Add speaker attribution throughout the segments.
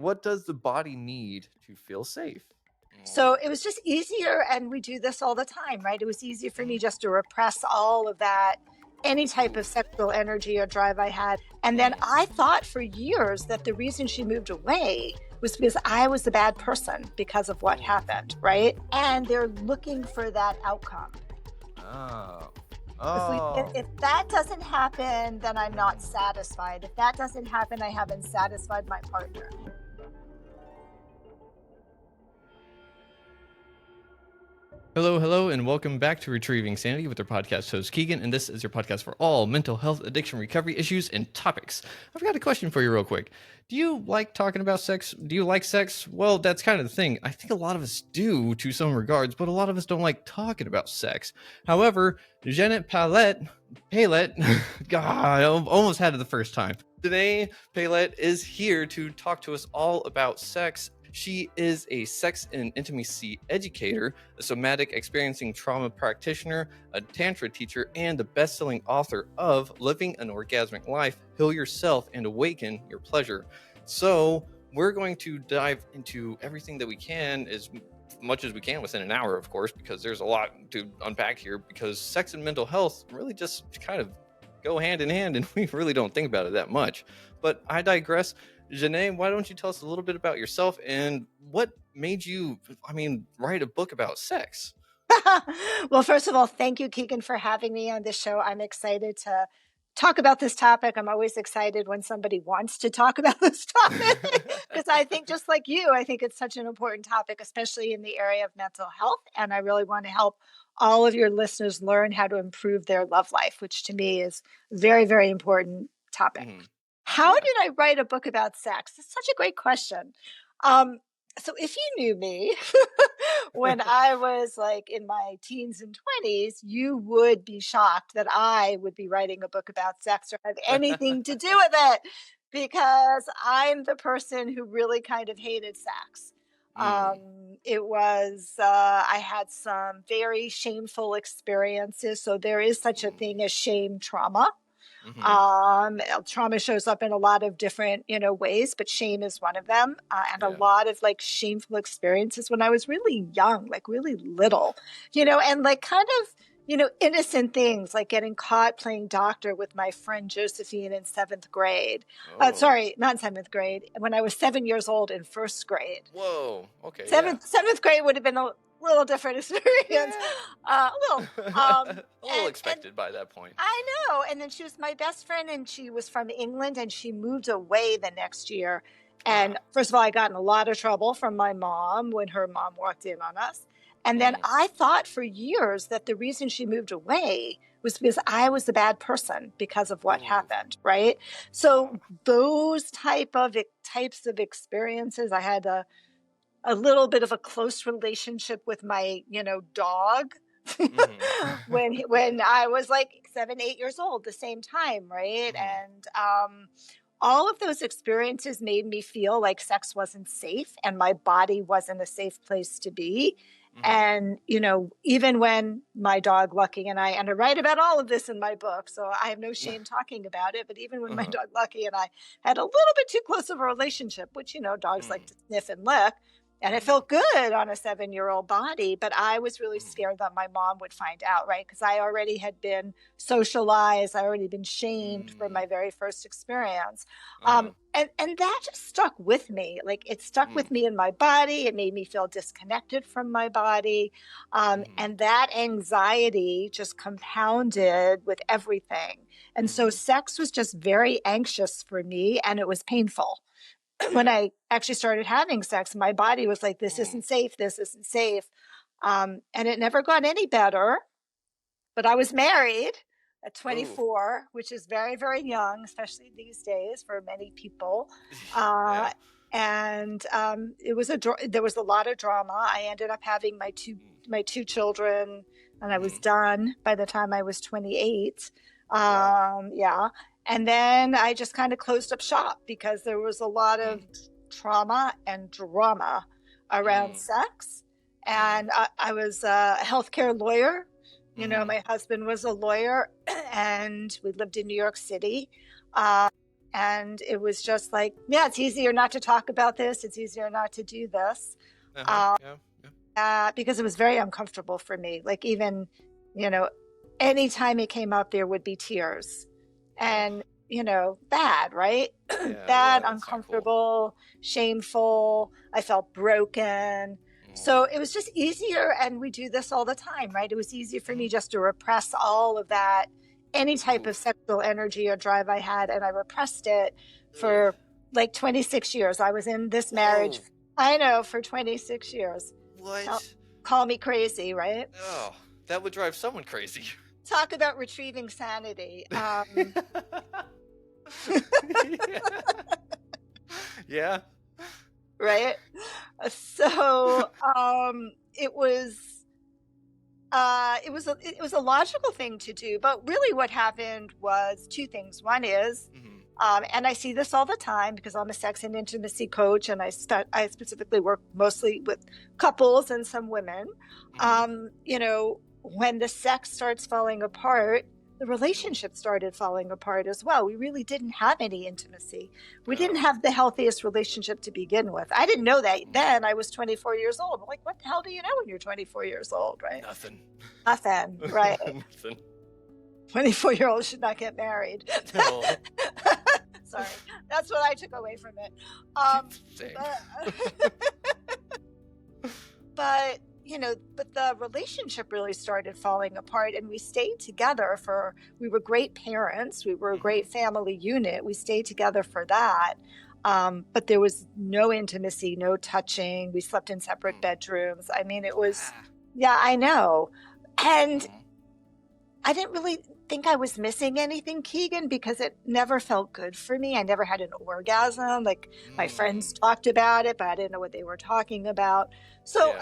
Speaker 1: What does the body need to feel safe?
Speaker 2: So it was just easier, and we do this all the time, right? It was easy for me just to repress all of that, any type of sexual energy or drive I had. And then I thought for years that the reason she moved away was because I was the bad person because of what happened, right? And they're looking for that outcome.
Speaker 1: Oh.
Speaker 2: If that doesn't happen, then I'm not satisfied. If that doesn't happen, I haven't satisfied my partner.
Speaker 3: Hello, and welcome back to Retrieving Sanity with our podcast host Keegan, and this is your podcast for all mental health, addiction, recovery issues, and topics. I've got a question for you real quick. Do you like talking about sex? Do you like sex? Well, that's kind of the thing. I think a lot of us do to some regards, but a lot of us don't like talking about sex. However, Xanet Paylette, God, I almost had it the first time. Today, Paylette is here to talk to us all about sex. She is a sex and intimacy educator, a somatic experiencing trauma practitioner, a Tantra teacher, and the best-selling author of Living an Orgasmic Life, Heal Yourself and Awaken Your Pleasure. So we're going to dive into everything that we can, as much as we can within an hour, of course, because there's a lot to unpack here, because sex and mental health really just kind of go hand in hand, and we really don't think about it that much. But I digress. Xanet, why don't you tell us a little bit about yourself and what made you, write a book about sex?
Speaker 2: Well, first of all, thank you, Keegan, for having me on this show. I'm excited to talk about this topic. I'm always excited when somebody wants to talk about this topic because I think, just like you, I think it's such an important topic, especially in the area of mental health. And I really want to help all of your listeners learn how to improve their love life, which to me is a very, very important topic.
Speaker 1: Mm-hmm.
Speaker 2: How did I write a book about sex? It's such a great question. So if you knew me when I was like in my teens and 20s, you would be shocked that I would be writing a book about sex or have anything to do with it, because I'm the person who really kind of hated sex. I had some very shameful experiences. So there is such a thing as shame trauma. Trauma shows up in a lot of different, ways, but shame is one of them. And a lot of like shameful experiences when I was really young, like really little, and like kind of, innocent things like getting caught playing doctor with my friend Josephine in 7th grade. Sorry, not 7th grade. When I was 7 years old in 1st grade.
Speaker 1: Whoa. Okay.
Speaker 2: Seventh grade would have been a little different experience.
Speaker 1: A little expected by that point.
Speaker 2: I know. And then she was my best friend, and she was from England, and she moved away the next year. And first of all, I got in a lot of trouble from my mom when her mom walked in on us. And then I thought for years that the reason she moved away was because I was the bad person because of what happened, right? So those types of experiences, I had a little bit of a close relationship with my, dog when I was like 7, 8 years old, the same time, right? And all of those experiences made me feel like sex wasn't safe and my body wasn't a safe place to be. And, even when my dog Lucky and I write about all of this in my book, so I have no shame talking about it, but even when my dog Lucky and I had a little bit too close of a relationship, which, dogs like to sniff and lick, and it felt good on a 7-year-old body, but I was really scared that my mom would find out, right? Because I already had been socialized. I already been shamed for my very first experience. And that just stuck with me. Like it stuck with me in my body. It made me feel disconnected from my body. And that anxiety just compounded with everything. And so sex was just very anxious for me, and it was painful. When I actually started having sex, my body was like, this isn't safe. This isn't safe. And it never got any better. But I was married at 24, which is very, very young, especially these days for many people. And there was a lot of drama. I ended up having my two children, and I was done by the time I was 28. And then I just kind of closed up shop because there was a lot of trauma and drama around sex. And I was a healthcare lawyer. My husband was a lawyer, and we lived in New York City. And it was just like, yeah, it's easier not to talk about this. It's easier not to do this. Because it was very uncomfortable for me. Like even, anytime it came up, there would be tears. And, bad, right? Bad, uncomfortable, shameful. I felt broken. So it was just easier. And we do this all the time, right? It was easy for me just to repress all of that, any type of sexual energy or drive I had. And I repressed it for like 26 years. I was in this marriage, I know, for 26 years.
Speaker 1: What?
Speaker 2: Call me crazy, right?
Speaker 1: Oh, that would drive someone crazy.
Speaker 2: Talk about retrieving sanity.
Speaker 1: Yeah.
Speaker 2: Right. So it was a logical thing to do, but really what happened was two things. One is, and I see this all the time because I'm a sex and intimacy coach, and I specifically work mostly with couples and some women. When the sex starts falling apart, the relationship started falling apart as well. We really didn't have any intimacy. We didn't have the healthiest relationship to begin with. I didn't know that then. I was 24 years old. I'm like, what the hell do you know when you're 24 years old, right?
Speaker 1: Nothing,
Speaker 2: right?
Speaker 1: Nothing.
Speaker 2: 24-year-olds should not get married.
Speaker 1: No.
Speaker 2: Sorry. That's what I took away from it.
Speaker 1: Same.
Speaker 2: But the relationship really started falling apart, and we stayed together we were great parents. We were a great family unit. We stayed together for that. But there was no intimacy, no touching. We slept in separate bedrooms. I mean, it was, I know. And I didn't really think I was missing anything, Keegan, because it never felt good for me. I never had an orgasm. Like my friends talked about it, but I didn't know what they were talking about. So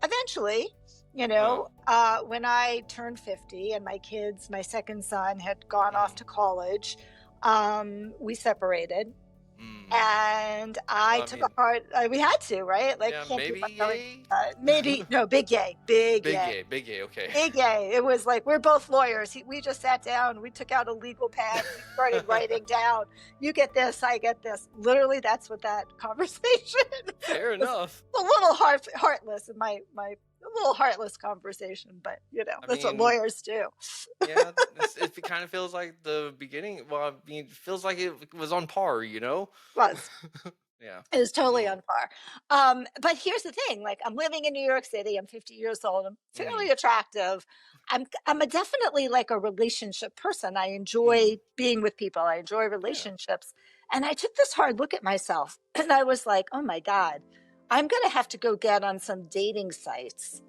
Speaker 2: eventually, when I turned 50 and my second son had gone off to college, we separared. And I took a hard, we had to, right? Like, can't
Speaker 1: maybe
Speaker 2: keep on going. Maybe, no, big yay, big yay.
Speaker 1: Big yay, okay.
Speaker 2: Big yay. It was like, we're both lawyers. We just sat down, we took out a legal pad, we started writing down, you get this, I get this. Literally, that's what that conversation
Speaker 1: Fair enough.
Speaker 2: A little heartless in my a little heartless conversation, but that's what lawyers do.
Speaker 1: It kind of feels like the beginning. Well, I mean, it feels like it was on par,
Speaker 2: Was.
Speaker 1: Yeah.
Speaker 2: It was totally on par. But here's the thing, like I'm living in New York City, I'm 50 years old, I'm fairly attractive. I'm definitely like a relationship person. I enjoy being with people. I enjoy relationships. And I took this hard look at myself and I was like, oh my God, I'm going to have to go get on some dating sites.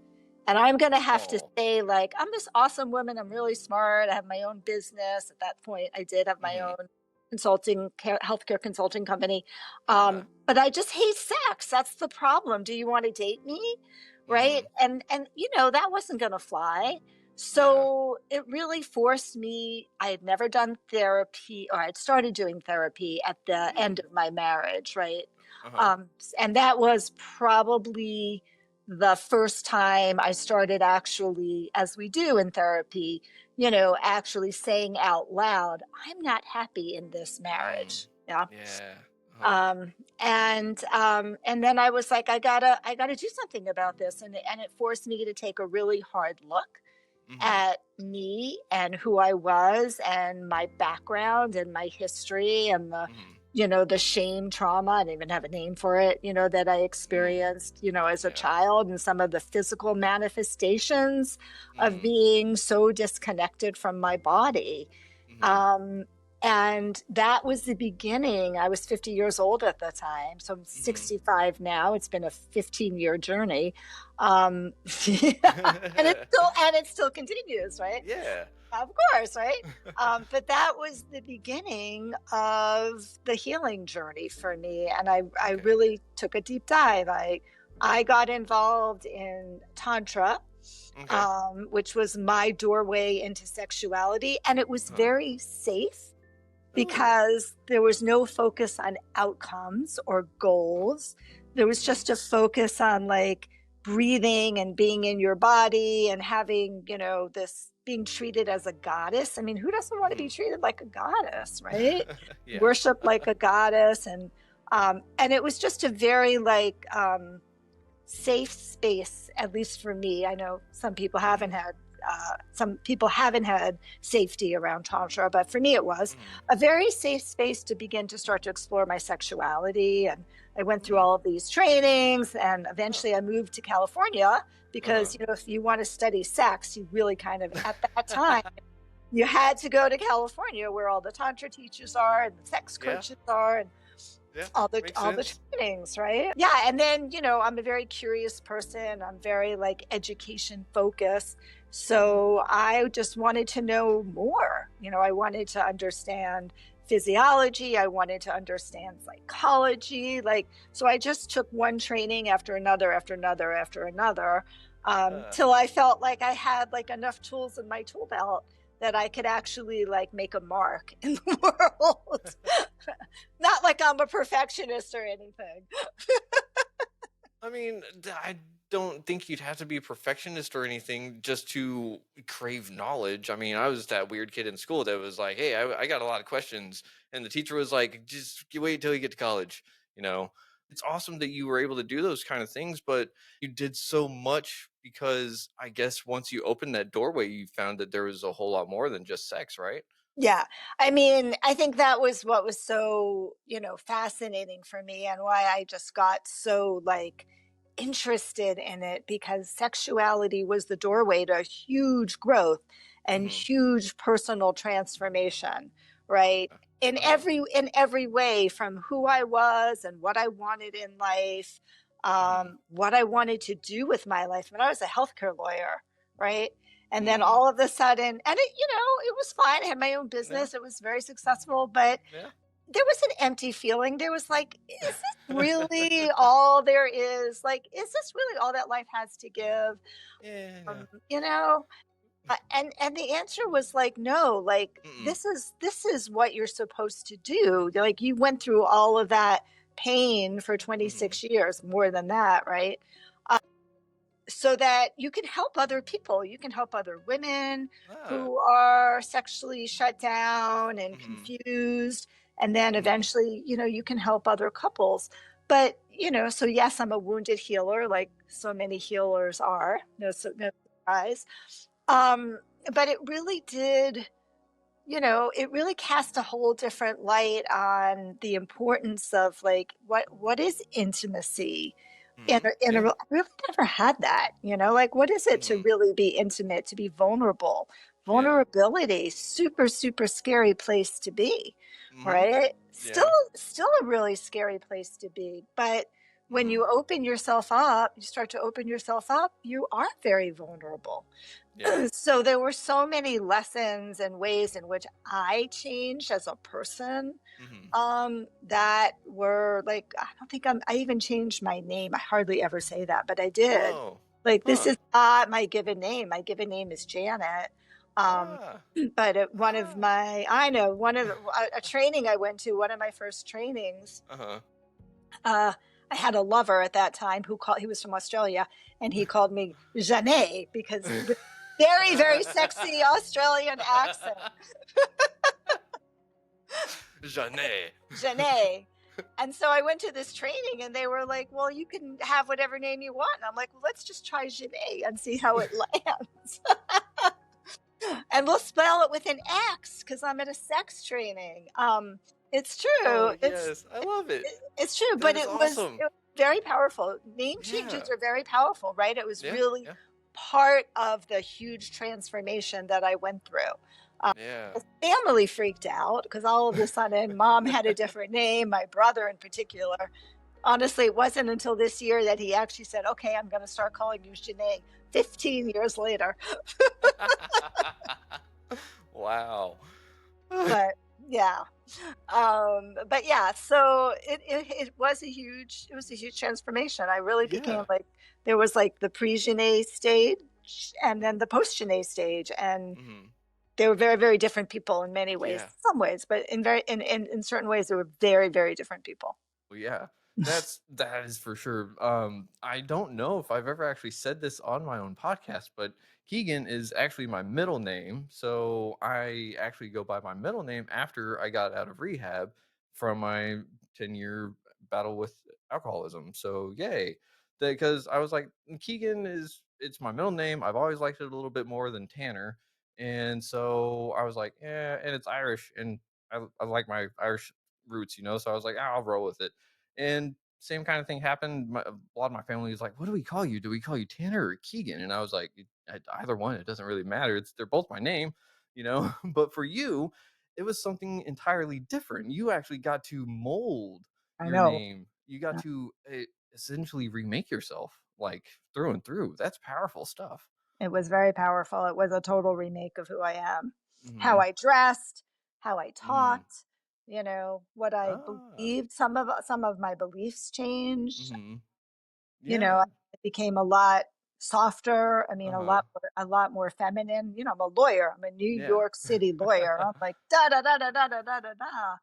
Speaker 2: And I'm going to have to say, like, I'm this awesome woman. I'm really smart. I have my own business. At that point, I did have my own healthcare consulting company. But I just hate sex. That's the problem. Do you want to date me? Right. And that wasn't going to fly. So it really forced me. I had never done therapy, or I'd started doing therapy at the end of my marriage. Right. And that was probably the first time I started actually, as we do in therapy, actually saying out loud, I'm not happy in this marriage. Yeah. And then I was like, I gotta do something about this. And it forced me to take a really hard look at me and who I was and my background and my history and the shame trauma, I didn't even have a name for it, that I experienced, as a child, and some of the physical manifestations of being so disconnected from my body. And that was the beginning. I was 50 years old at the time. So I'm 65 now. It's been a 15-year journey. And it still continues, right?
Speaker 1: Yeah.
Speaker 2: Of course, right? But that was the beginning of the healing journey for me. And I really took a deep dive. I got involved in Tantra, which was my doorway into sexuality. And it was very safe because there was no focus on outcomes or goals. There was just a focus on like breathing and being in your body and having, this being treated as a goddess. I mean, who doesn't want to be treated like a goddess, right?
Speaker 1: Yeah.
Speaker 2: Worship like a goddess. And it was just a very like safe space, at least for me. I know some people haven't had safety around Tantra, but for me it was a very safe space to begin to start to explore my sexuality. And I went through all of these trainings, and eventually I moved to California because, you know, if you want to study sex, you really kind of, at that time, you had to go to California where all the Tantra teachers are and the sex coaches are, and all the trainings, right? Yeah. And then, you know, I'm a very curious person. I'm very like education focused. So I just wanted to know more. You know, I wanted to understand physiology. I wanted to understand psychology. Like, so I just took one training after another, till I felt like I had like enough tools in my tool belt that I could actually like make a mark in the world. Not like I'm a perfectionist or anything.
Speaker 1: I mean, I don't think you'd have to be a perfectionist or anything just to crave knowledge. I mean, I was that weird kid in school that was like, hey, I got a lot of questions. And the teacher was like, just wait until you get to college. You know, it's awesome that you were able to do those kind of things, but you did so much because I guess once you opened that doorway, you found that there was a whole lot more than just sex, right?
Speaker 2: Yeah. I mean, I think that was what was so, you know, fascinating for me, and why I just got so like interested in it, because sexuality was the doorway to huge growth and huge personal transformation, right? In every way, from who I was and what I wanted in life, what I wanted to do with my life. I mean, I was a healthcare lawyer, right? And then all of a sudden, and it, you know, it was fine. I had my own business. It was very successful, but there was an empty feeling. There was like, is this really all there is? Like, is this really all that life has to give? You know? And the answer was like, no, like this is what you're supposed to do. Like, you went through all of that pain for 26 years, more than that, right? So that you can help other people. You can help other women who are sexually shut down and confused. And then eventually, you know, you can help other couples. But, you know, so yes, I'm a wounded healer, like so many healers are. No surprise. But it really did, you know, it really cast a whole different light on the importance of like, what is intimacy? I really never had that, you know, like, what is it to really be intimate, to be vulnerable? Vulnerability, super, super scary place to be, right? Still a really scary place to be. But when you open yourself up, you start to open yourself up, you are very vulnerable. So there were so many lessons and ways in which I changed as a person, that were like, I don't think I even changed my name. I hardly ever say that, but I did. Like, this is not my given name. My given name is Janet. But a training I went to, one of my first trainings, I had a lover at that time he was from Australia, and he called me Xanet because with very, very sexy Australian accent. Xanet. And so I went to this training, and they were like, well, you can have whatever name you want. And I'm like, well, let's just try Xanet and see how it lands. And we'll spell it with an X because I'm at a sex training. It's true.
Speaker 1: Oh, yes, I love it.
Speaker 2: It's true, but it was very powerful. Name changes are very powerful, right? It was really part of the huge transformation that I went through. The family freaked out because all of a sudden mom had a different name, my brother in particular. Honestly, it wasn't until this year that he actually said, okay, I'm going to start calling you Janae 15 years later.
Speaker 1: Wow.
Speaker 2: But yeah. So it was a huge transformation. I really became like, there was like the pre-Janae stage and then the post-Janae stage. And they were very, very different people in many ways, some ways, but in certain ways, they were very, very different people.
Speaker 1: Well, yeah. That is for sure. I don't know if I've ever actually said this on my own podcast, but Keegan is actually my middle name. So I actually go by my middle name after I got out of rehab from my 10-year battle with alcoholism. So yay. Because I was like, Keegan is it's my middle name. I've always liked it a little bit more than Tanner. And so I was like, yeah, and it's Irish and I like my Irish roots, so I was like, I'll roll with it. And same kind of thing happened. A lot of my family was like, "What do we call you? Do we call you Tanner or Keegan?" And I was like, Either one. It doesn't really matter. They're both my name." But for you, it was something entirely different. You actually got to mold
Speaker 2: I
Speaker 1: your
Speaker 2: know.
Speaker 1: name. You got to essentially remake yourself, like through and through. That's powerful stuff.
Speaker 2: It was very powerful. It was a total remake of who I am. How
Speaker 1: Hmm.
Speaker 2: I dressed, how I
Speaker 1: Mm.
Speaker 2: talked, what I
Speaker 1: Ah.
Speaker 2: believed. Some of my beliefs changed.
Speaker 1: Hmm.
Speaker 2: I
Speaker 1: Yeah.
Speaker 2: became a lot softer. I mean,
Speaker 1: Uh huh.
Speaker 2: a lot more feminine. I'm a lawyer. I'm a New
Speaker 1: Yeah.
Speaker 2: York City lawyer. I'm like da da da da da da da da da.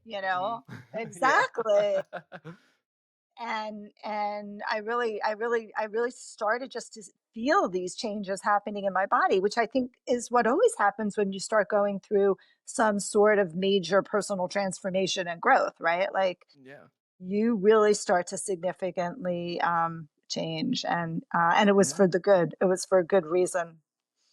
Speaker 2: You
Speaker 1: Hmm.
Speaker 2: know,
Speaker 1: Yeah.
Speaker 2: exactly. And I really started just to feel these changes happening in my body, which I think is what always happens when you start going through some sort of major personal transformation and growth, right? Like
Speaker 1: Yeah.
Speaker 2: you really start to significantly change, and it was
Speaker 1: Yeah.
Speaker 2: for the good. It was for a good reason.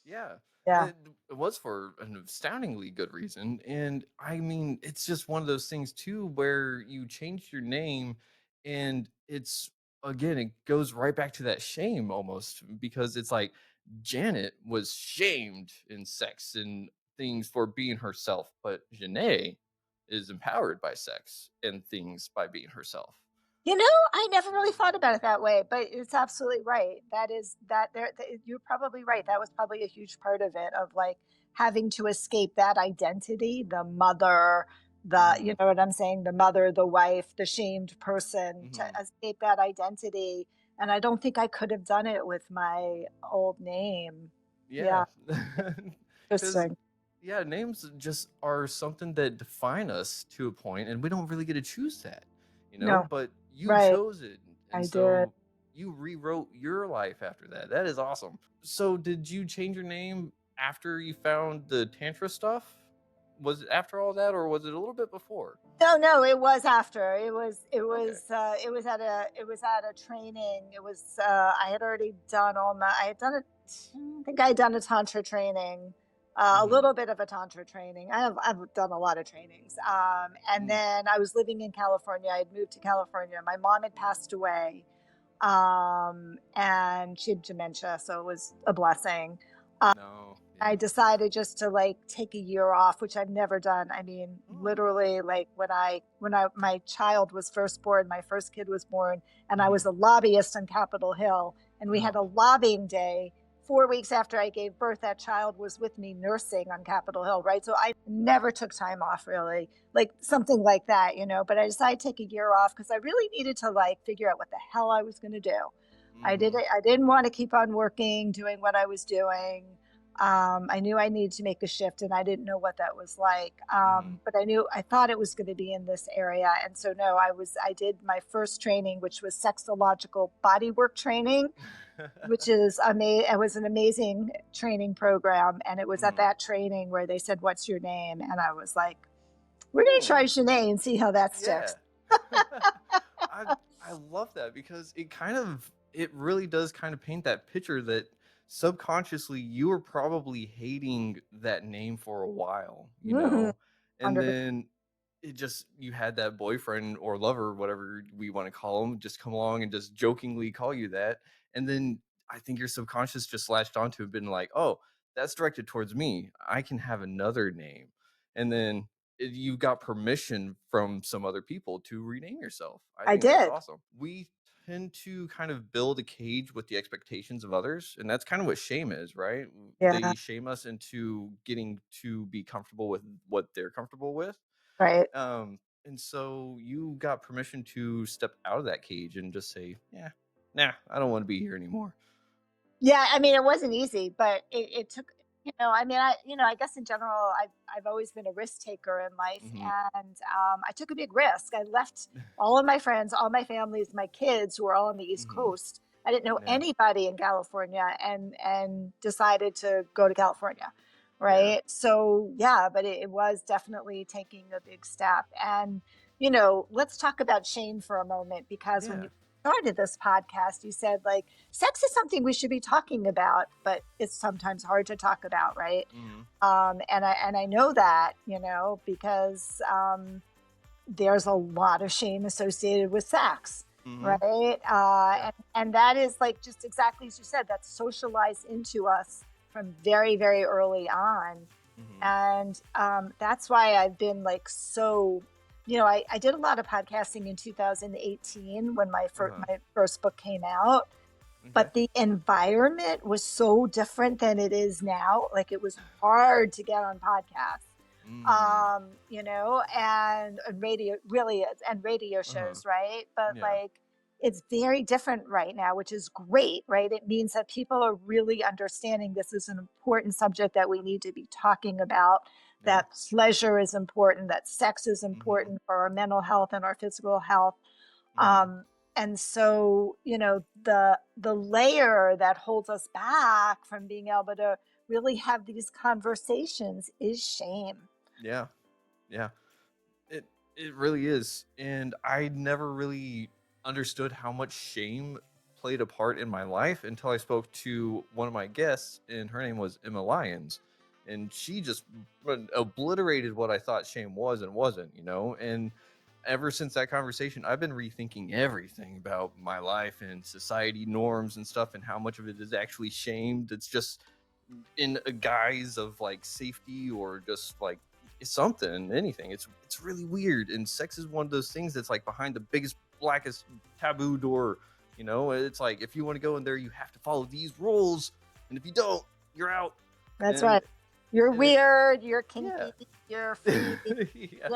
Speaker 1: Yeah.
Speaker 2: Yeah.
Speaker 1: It was for an astoundingly good reason. And I mean, it's just one of those things too where you change your name and it's again, it goes right back to that shame almost because it's like Janet was shamed in sex and things for being herself, but Janae is empowered by sex and things by being herself.
Speaker 2: I never really thought about it that way, but it's absolutely right. That is that there you're probably right. That was probably a huge part of it, of like having to escape that identity, the mother, you
Speaker 1: Mm-hmm.
Speaker 2: know what I'm saying, the mother, the wife, the shamed person, to
Speaker 1: Mm-hmm.
Speaker 2: escape that identity. And I don't think I could have done it with my old name.
Speaker 1: Yeah.
Speaker 2: Yeah,
Speaker 1: Because,
Speaker 2: interesting.
Speaker 1: yeah, names just are something that define us to a point, and we don't really get to choose that,
Speaker 2: No,
Speaker 1: but you
Speaker 2: right.
Speaker 1: chose it. And
Speaker 2: I did.
Speaker 1: so you rewrote your life after that. That is awesome. So, did you change your name after you found the Tantra stuff? Was it after all that, or was it a little bit before?
Speaker 2: No, no, it was after.
Speaker 1: Okay.
Speaker 2: It was at a training. I had already done all my I had done I think I had done a tantra training, a
Speaker 1: Mm-hmm.
Speaker 2: little bit of a tantra training. I've done a lot of trainings. And
Speaker 1: Mm.
Speaker 2: then I was living in California. I had moved to California. My mom had passed away. And she had dementia, so it was a blessing.
Speaker 1: No.
Speaker 2: I
Speaker 1: Yeah.
Speaker 2: decided just to like take a year off, which I've never done. I mean,
Speaker 1: Oh.
Speaker 2: literally, like when I my child was first born, my first kid was born, and I
Speaker 1: Mm-hmm.
Speaker 2: was a lobbyist on Capitol Hill, and we had
Speaker 1: No.
Speaker 2: a lobbying day 4 weeks after I gave birth. That child was with me nursing on Capitol Hill, right? So I never took time off, really, like something like that. But I decided to take a year off because I really needed to like figure out what the hell I was going to do.
Speaker 1: Mm-hmm.
Speaker 2: I didn't want to keep on working, doing what I was doing. I knew I needed to make a shift, and I didn't know what that was like.
Speaker 1: Mm-hmm.
Speaker 2: But I thought it was going to be in this area. And so, no, I did my first training, which was sexological bodywork training, which is it was an amazing training program. And it was at
Speaker 1: Mm-hmm.
Speaker 2: that training where they said, "What's your name?" And I was like, "We're going to try
Speaker 1: Cool.
Speaker 2: Shanae and see how that
Speaker 1: Yeah.
Speaker 2: sticks."
Speaker 1: I I love that because it really does kind of paint that picture that subconsciously you were probably hating that name for a while,
Speaker 2: Mhm.
Speaker 1: and
Speaker 2: 100%.
Speaker 1: then you had that boyfriend or lover, whatever we want to call him, just come along and just jokingly call you that, and then I think your subconscious just latched onto it, been like, oh, that's directed towards me. I can have another name, and then you got permission from some other people to rename yourself. I
Speaker 2: I
Speaker 1: think that's
Speaker 2: did.
Speaker 1: awesome. We tend to kind of build a cage with the expectations of others, and that's kind of what shame is, right?
Speaker 2: Yeah.
Speaker 1: They shame us into getting to be comfortable with what they're comfortable with.
Speaker 2: Right.
Speaker 1: And so you got permission to step out of that cage and just say, yeah, nah, I don't want to be here anymore.
Speaker 2: Yeah, I mean, it wasn't easy, but it took. I mean, I guess in general, I've always been a risk taker in life,
Speaker 3: Hmm.
Speaker 2: and I took a big risk. I left all of my friends, all my families, my kids, who were all on the East
Speaker 3: Hmm.
Speaker 2: Coast. I didn't know
Speaker 3: Yeah.
Speaker 2: anybody in California, and decided to go to California,
Speaker 3: Yeah.
Speaker 2: right? So yeah, but it was definitely taking a big step. And let's talk about shame for a moment, because when
Speaker 3: Yeah.
Speaker 2: you started this podcast, you said like sex is something we should be talking about, but it's sometimes hard to talk about, right?
Speaker 3: Hmm.
Speaker 2: And I know that, because there's a lot of shame associated with sex,
Speaker 3: Hmm.
Speaker 2: right?
Speaker 3: Yeah.
Speaker 2: And that is like just exactly as you said, that's socialized into us from very, very early on.
Speaker 3: Hmm.
Speaker 2: And that's why I've been like so, I did a lot of podcasting in 2018 when
Speaker 3: Uh-huh.
Speaker 2: my first book came out,
Speaker 3: Okay.
Speaker 2: but the environment was so different than it is now. Like it was hard to get on podcasts,
Speaker 3: Mm.
Speaker 2: and radio really is, and radio
Speaker 3: Uh-huh.
Speaker 2: shows, right? But
Speaker 3: Yeah.
Speaker 2: like it's very different right now, which is great, right? It means that people are really understanding this is an important subject that we need to be talking about,
Speaker 3: Yeah.
Speaker 2: that pleasure is important, that sex is
Speaker 3: Hmm.
Speaker 2: important for our mental health and our physical health.
Speaker 3: Hmm.
Speaker 2: And so, the layer that holds us back from being able to really have these conversations is shame.
Speaker 3: Yeah. Yeah. It it really is. And I never really understood how much shame played a part in my life until I spoke to one of my guests, and her name was Emma Lyons. And she just obliterated what I thought shame was and wasn't. And ever since that conversation, I've been rethinking everything about my life and society norms and stuff, and how much of it is actually shamed. It's just in a guise of like safety, or just like something, anything. It's really weird. And sex is one of those things that's like behind the biggest, blackest taboo door. It's like, if you want to go in there, you have to follow these rules, and if you don't, you're out.
Speaker 2: That's
Speaker 3: And
Speaker 2: right. You're
Speaker 3: and it,
Speaker 2: weird, you're
Speaker 3: yeah.
Speaker 2: kinky, you're freaky,
Speaker 3: Yeah.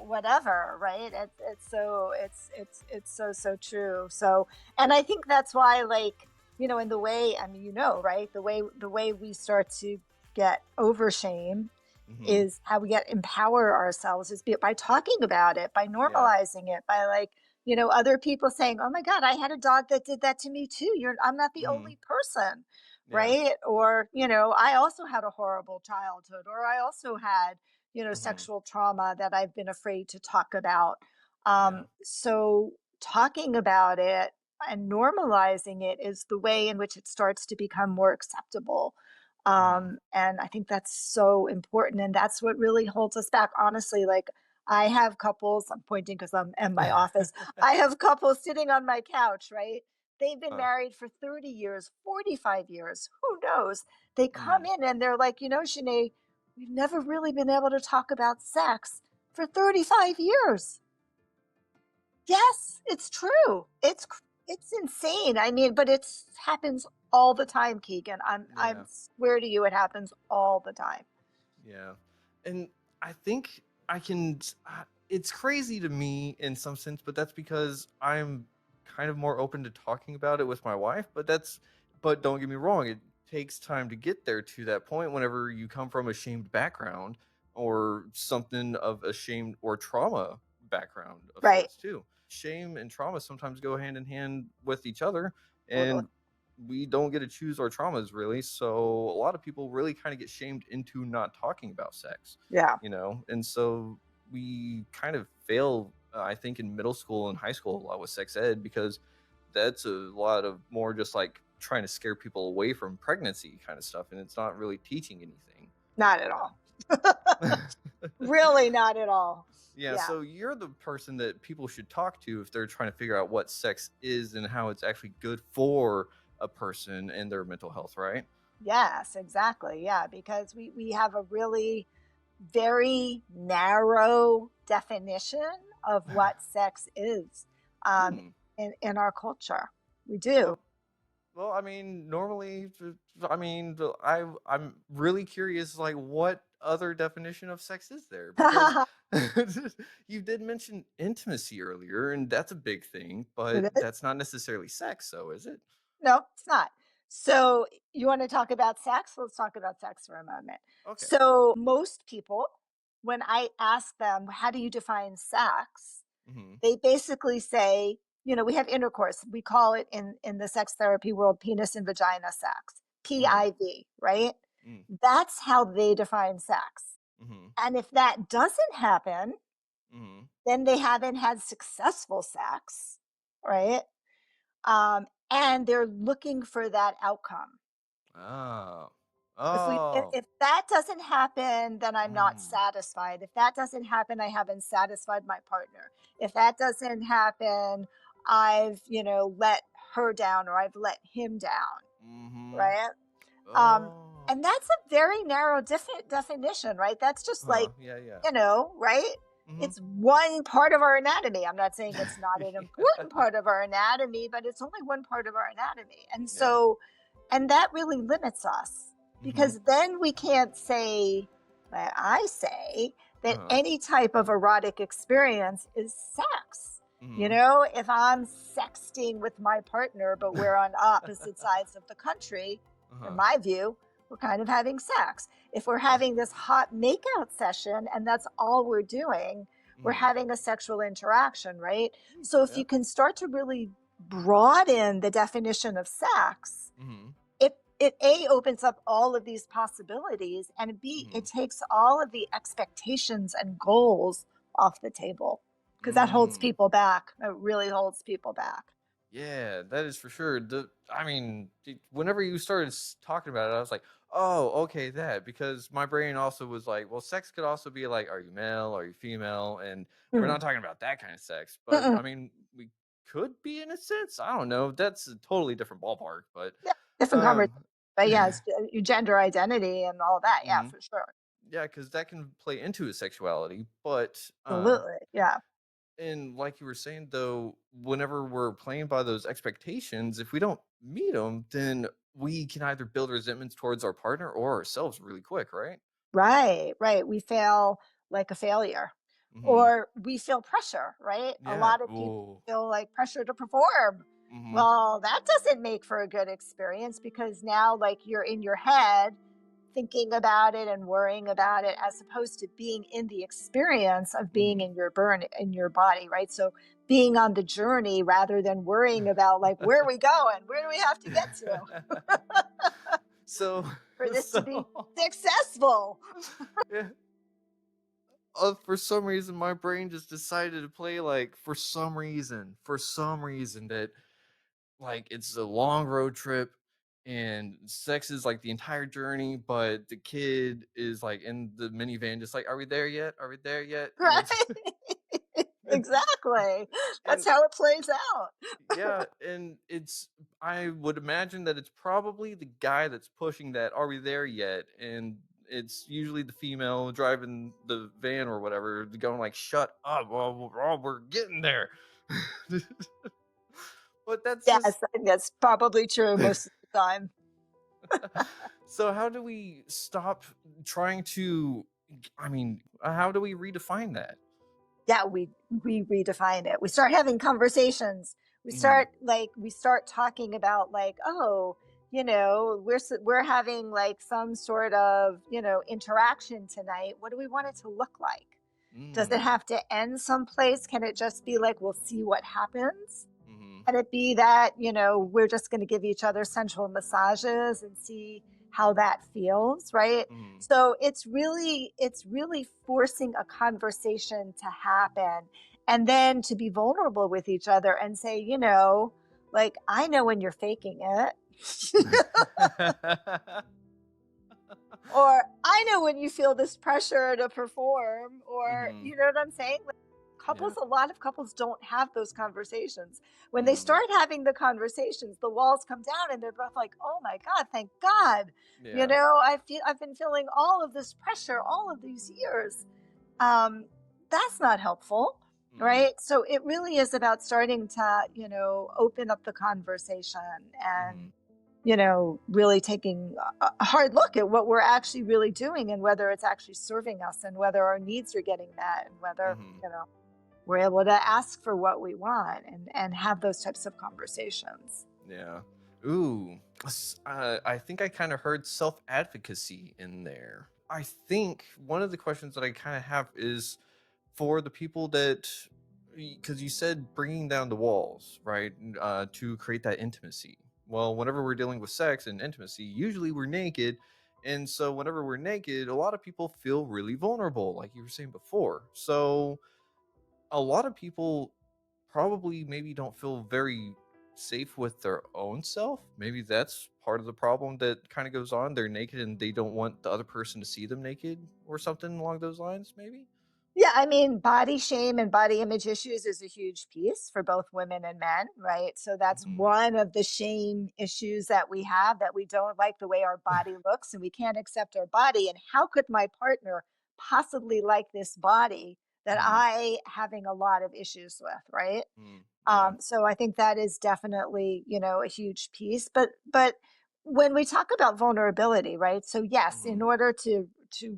Speaker 2: whatever, right? It's so true. So, and I think that's why, like, in the way, I mean, right? The way we start to get over shame
Speaker 3: Hmm.
Speaker 2: is how we get empower ourselves, is by talking about it, by
Speaker 3: Yeah.
Speaker 2: normalizing it, by like, other people saying, "Oh my God, I had a dog that did that to me too. I'm not the
Speaker 3: Hmm.
Speaker 2: only person."
Speaker 3: Yeah.
Speaker 2: Right? Or, I also had a horrible childhood, or I also had,
Speaker 3: Hmm.
Speaker 2: sexual trauma that I've been afraid to talk about.
Speaker 3: Yeah.
Speaker 2: So talking about it and normalizing it is the way in which it starts to become more acceptable.
Speaker 3: Hmm.
Speaker 2: And I think that's so important. And that's what really holds us back. Honestly, like I have couples, I'm pointing because I'm in my office. I have couples sitting on my couch, right? They've been
Speaker 3: Huh.
Speaker 2: married for 30 years, 45 years, who knows? They come
Speaker 3: Hmm.
Speaker 2: in and they're like, Sinead, we've never really been able to talk about sex for 35 years. Yes, it's true. It's insane. I mean, but it happens all the time, Keegan. I'm
Speaker 3: Yeah.
Speaker 2: swear to you, it happens all the time.
Speaker 3: Yeah. And I think I can. It's crazy to me in some sense, but that's because I'm kind of more open to talking about it with my wife. But don't get me wrong, it takes time to get there to that point whenever you come from a shamed background, or something of a shamed or trauma background of
Speaker 2: Right.
Speaker 3: sorts too. Shame and trauma sometimes go hand in hand with each other.
Speaker 2: Totally.
Speaker 3: And we don't get to choose our traumas, really. So a lot of people really kind of get shamed into not talking about
Speaker 2: Yeah.
Speaker 3: and so we kind of fail, I think, in middle school and high school a lot with sex ed, because that's a lot of more just like trying to scare people away from pregnancy kind of stuff, and it's not really teaching anything.
Speaker 2: Not at all. Really not at all.
Speaker 3: Yeah,
Speaker 2: Yeah.
Speaker 3: so you're the person that people should talk to if they're trying to figure out what sex is and how it's actually good for a person and their mental health, right?
Speaker 2: Yes, exactly. Yeah, because we have a really very narrow definition of what sex is, um,
Speaker 3: Hmm.
Speaker 2: in our culture. We
Speaker 3: Well,
Speaker 2: do.
Speaker 3: well, I mean, normally, I mean, I'm really curious, like, what other definition of sex is there? Because you did mention intimacy earlier, and that's a big thing,
Speaker 2: It
Speaker 3: but
Speaker 2: is.
Speaker 3: that's not necessarily sex, so is it?
Speaker 2: No, it's not. So you want to talk about sex? Let's talk about sex for a moment.
Speaker 1: Okay.
Speaker 2: So most people, when I ask them, how do you define sex?
Speaker 1: Mm-hmm.
Speaker 2: They basically say, we have intercourse. We call it in the sex therapy world, penis and vagina sex,
Speaker 1: Mm-hmm.
Speaker 2: PIV, right? That's how they define sex.
Speaker 1: Mm-hmm.
Speaker 2: And if that doesn't happen,
Speaker 1: Mm-hmm.
Speaker 2: then they haven't had successful sex, right? And they're looking for that outcome.
Speaker 1: Oh.
Speaker 2: If we
Speaker 1: Oh.
Speaker 2: if that doesn't happen, then I'm not
Speaker 1: Mm.
Speaker 2: satisfied. If that doesn't happen, I haven't satisfied my partner. If that doesn't happen, I've, let her down or I've let him down,
Speaker 1: Mm-hmm.
Speaker 2: right? Um,
Speaker 1: Oh.
Speaker 2: and that's a very narrow definition, right? That's just like,
Speaker 1: Huh. Yeah, yeah.
Speaker 2: right?
Speaker 1: Mm-hmm.
Speaker 2: It's one part of our anatomy. I'm not saying it's not an
Speaker 1: Yeah.
Speaker 2: important part of our anatomy, but it's only one part of our anatomy. And
Speaker 1: Yeah.
Speaker 2: so, and that really limits us
Speaker 1: Mm-hmm.
Speaker 2: because then we can't say, I say, that
Speaker 1: Uh-huh.
Speaker 2: any type of erotic experience is sex.
Speaker 1: Mm-hmm.
Speaker 2: If I'm sexting with my partner, but we're on opposite sides of the country, in
Speaker 1: Uh-huh.
Speaker 2: my view, we're kind of having sex. If we're
Speaker 1: Okay.
Speaker 2: having this hot makeout session and that's all we're doing, we're
Speaker 1: Mm-hmm.
Speaker 2: having a sexual interaction, right? So if
Speaker 1: Yeah.
Speaker 2: you can start to really broaden the definition of sex,
Speaker 1: Mm-hmm.
Speaker 2: it A opens up all of these possibilities, and B,
Speaker 1: Mm-hmm.
Speaker 2: it takes all of the expectations and goals off the table because that holds
Speaker 1: Mm.
Speaker 2: people back. It really holds people back.
Speaker 1: Yeah, that is for sure. Whenever you started talking about it, I was like, "Oh, okay, that." Because my brain also was like, "Well, sex could also be like, are you male? Are you female?" And we're
Speaker 2: Mm.
Speaker 1: not talking about that kind of sex, but
Speaker 2: Mm-mm.
Speaker 1: I mean, we could be in a sense. I don't know. That's a totally different ballpark, but
Speaker 2: Yeah, different conversation.
Speaker 1: um,
Speaker 2: But yeah, it's your gender identity and all that. Yeah,
Speaker 1: mhm.
Speaker 2: for sure.
Speaker 1: Yeah, because that can play into his sexuality, but
Speaker 2: Absolutely. Yeah.
Speaker 1: and like you were saying, though, whenever we're playing by those expectations, if we don't meet them, then we can either build resentments towards our partner or ourselves really quick, right?
Speaker 2: Right, right. We fail like a failure,
Speaker 1: Mm-hmm.
Speaker 2: or we feel pressure, right? A
Speaker 1: Yeah.
Speaker 2: lot of people
Speaker 1: Oh.
Speaker 2: feel like pressure to perform.
Speaker 1: Mm-hmm.
Speaker 2: Well, that doesn't make for a good experience because now, like, you're in your head thinking about it and worrying about it as opposed to being in the experience of being
Speaker 1: Mm-hmm.
Speaker 2: in your body, right? So being on the journey rather than worrying about like where are we going? Where do we have to get to
Speaker 1: so,
Speaker 2: for this to be
Speaker 1: so,
Speaker 2: successful?
Speaker 1: yeah. For some reason, my brain just decided to play like for some reason that like it's a long road trip and sex is like the entire journey, but the kid is like in the minivan just like, are we there yet, are we there yet? And
Speaker 2: Right.
Speaker 1: it's
Speaker 2: Exactly. That's
Speaker 1: and
Speaker 2: how it plays out.
Speaker 1: yeah, and it's, I would imagine that it's probably the guy that's pushing that, are we there yet? And it's usually the female driving the van or whatever going like, shut up, well, we're getting there. But that's
Speaker 2: Yes,
Speaker 1: just
Speaker 2: I think that's probably true most of the time.
Speaker 1: so how do we stop trying to, how do we redefine that?
Speaker 2: Yeah, we redefine it. We start having conversations.
Speaker 1: Mhm.
Speaker 2: We start talking about like, oh, we're having like some sort of, interaction tonight. What do we want it to look like? Does it
Speaker 1: Mm.
Speaker 2: have to end someplace? Can it just be like we'll see what happens?
Speaker 1: Mhm.
Speaker 2: Can it be that, we're just going to give each other sensual massages and see how that feels, right?
Speaker 1: Mhm.
Speaker 2: So it's really forcing a conversation to happen and then to be vulnerable with each other and say, like, I know when you're faking it. Or I know when you feel this pressure to perform, or
Speaker 1: Mhm.
Speaker 2: you know what I'm saying? Like,
Speaker 1: Yeah.
Speaker 2: a lot of couples don't have those conversations. When they
Speaker 1: Mm.
Speaker 2: start having the conversations, the walls come down and they're both like, oh my God, thank God.
Speaker 1: Yeah.
Speaker 2: I've been feeling all of this pressure all of these years. Um, that's not helpful.
Speaker 1: Mhm.
Speaker 2: Right. So it really is about starting to, open up the conversation and
Speaker 1: Mhm.
Speaker 2: really taking a hard look at what we're actually really doing and whether it's actually serving us and whether our needs are getting met and whether,
Speaker 1: Mhm.
Speaker 2: we're able to ask for what we want and have those types of conversations.
Speaker 1: Yeah. Ooh, I think I kind of heard self advocacy in there. I think one of the questions that I kind of have is for the people that, because you said bringing down the walls, right, to create that intimacy. Well, whenever we're dealing with sex and intimacy, usually we're naked. And so, whenever we're naked, a lot of people feel really vulnerable, like you were saying before. So, a lot of people probably maybe don't feel very safe with their own self. Maybe that's part of the problem that kind of goes on. They're naked and they don't want the other person to see them naked or something along those lines, maybe.
Speaker 2: Yeah, I mean, body shame and body image issues is a huge piece for both women and men, right? So that's
Speaker 1: Hmm.
Speaker 2: one of the shame issues that we have, that we don't like the way our body looks and we can't accept our body. And how could my partner possibly like this body that
Speaker 1: Hmm.
Speaker 2: I having a lot of issues with, right?
Speaker 1: Hmm. Yeah.
Speaker 2: So I think that is definitely, a huge piece. But when we talk about vulnerability, right? So yes,
Speaker 1: Hmm.
Speaker 2: in order to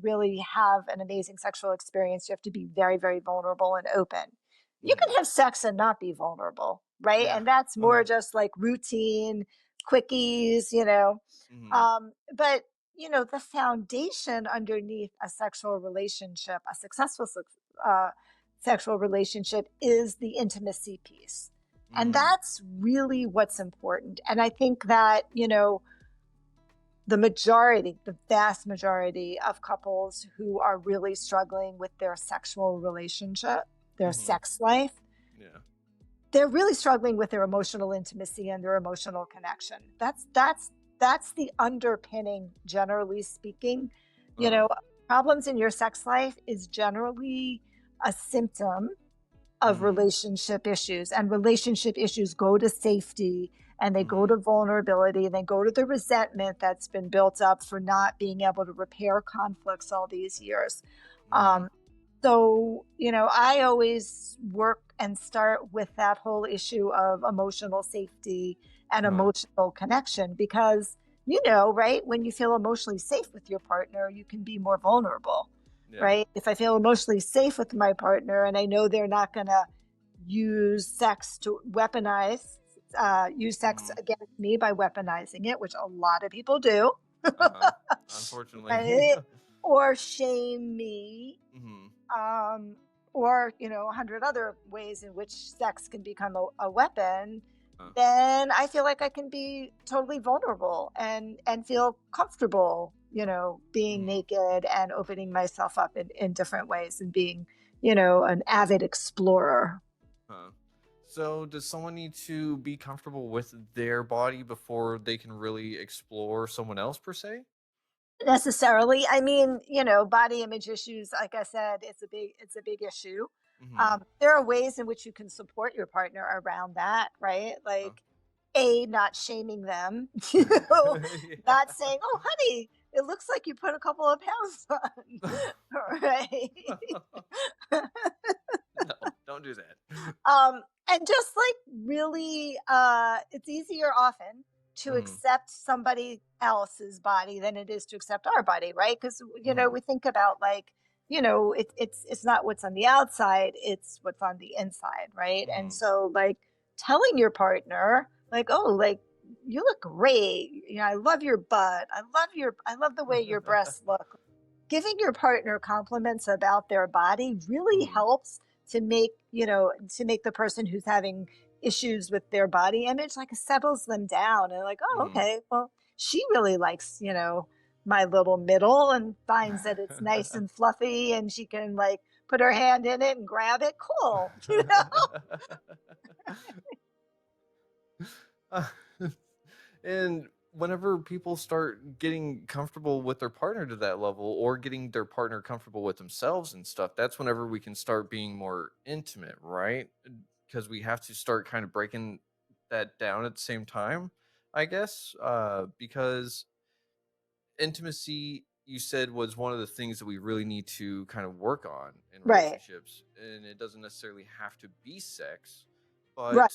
Speaker 2: really have an amazing sexual experience, you have to be very, very vulnerable and open. You
Speaker 1: Hmm.
Speaker 2: can have sex and not be vulnerable, right?
Speaker 1: Yeah.
Speaker 2: And that's
Speaker 1: Uh-huh.
Speaker 2: more just like routine, quickies,
Speaker 1: Hmm.
Speaker 2: But the foundation underneath a sexual relationship, a successful uh, sexual relationship, is the intimacy piece. And
Speaker 1: Hmm.
Speaker 2: that's really what's important. And I think that, the vast majority of couples who are really struggling with their sexual relationship, their
Speaker 1: Hmm.
Speaker 2: sex life,
Speaker 1: Yeah.
Speaker 2: they're really struggling with their emotional intimacy and their emotional connection. That's the underpinning, generally speaking. You
Speaker 1: Uh-huh.
Speaker 2: know, Problems in your sex life is generally a symptom of
Speaker 1: Hmm.
Speaker 2: relationship issues, and relationship issues go to safety, and they go
Speaker 1: Hmm.
Speaker 2: to vulnerability, and they go to the resentment that's been built up for not being able to repair conflicts all these years.
Speaker 1: Hmm.
Speaker 2: um, I always work and start with that whole issue of emotional safety and
Speaker 1: Uh-huh.
Speaker 2: emotional connection, because right, when you feel emotionally safe with your partner, you can be more vulnerable.
Speaker 1: Yeah.
Speaker 2: Right? If I feel emotionally safe with my partner and I know they're not going to use sex to use sex
Speaker 1: Hmm.
Speaker 2: against me by weaponizing it, which a lot of people do,
Speaker 1: Uh-huh. Unfortunately.
Speaker 2: right? Or shame me,
Speaker 1: Hmm.
Speaker 2: um, or 100 other ways in which sex can become a weapon,
Speaker 1: Uh,
Speaker 2: then I feel like I can be totally vulnerable and feel comfortable, being
Speaker 1: mhm.
Speaker 2: naked and opening myself up in different ways, and being, an avid explorer.
Speaker 1: Huh. So, does someone need to be comfortable with their body before they can really explore someone else, per se?
Speaker 2: Necessarily, I mean, body image issues, like I said, it's a big issue.
Speaker 1: Hmm.
Speaker 2: There are ways in which you can support your partner around that, right?
Speaker 1: Uh,
Speaker 2: Like, not shaming them, not
Speaker 1: yeah.
Speaker 2: saying, "Oh, honey, it looks like you put a couple of pounds on," right?
Speaker 1: No, don't do that.
Speaker 2: And just like, really, it's easier often to
Speaker 1: Hmm.
Speaker 2: accept somebody else's body than it is to accept our body, right? Because
Speaker 1: Hmm.
Speaker 2: we think about, like, it's not what's on the outside, it's what's on the inside, right? And
Speaker 1: Hmm.
Speaker 2: so, like, telling your partner, like, "Oh, like, you look great, I love your butt, I love the way your breasts look." Giving your partner compliments about their body really
Speaker 1: Hmm.
Speaker 2: helps to make the person who's having issues with their body image, like, settles them down, and, like, "Oh,
Speaker 1: Hmm.
Speaker 2: okay, well, she really likes, my little middle, and finds that it's nice and fluffy, and she can, like, put her hand in it and grab it. Cool."
Speaker 1: Uh, and whenever people start getting comfortable with their partner to that level, or getting their partner comfortable with themselves and stuff, that's whenever we can start being more intimate, right? Because we have to start kind of breaking that down at the same time, I guess. Because intimacy, you said, was one of the things that we really need to kind of work on in
Speaker 2: Right,
Speaker 1: relationships, and it doesn't necessarily have to be sex,
Speaker 2: right,
Speaker 1: but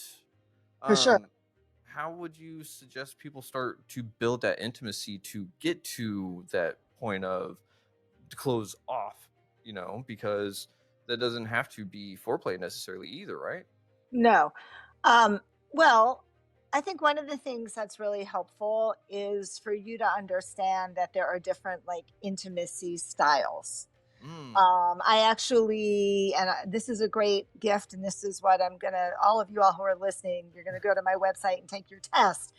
Speaker 2: for sure.
Speaker 1: um how would you suggest people start to build that intimacy to get to that point of to close off, because that doesn't have to be foreplay necessarily either, right?
Speaker 2: No. Well, I think one of the things that's really helpful is for you to understand that there are different like intimacy styles.
Speaker 1: Mm.
Speaker 2: I actually, and this is a great gift, and this is what I'm gonna. All of you all who are listening, you're gonna go to my website and take your test,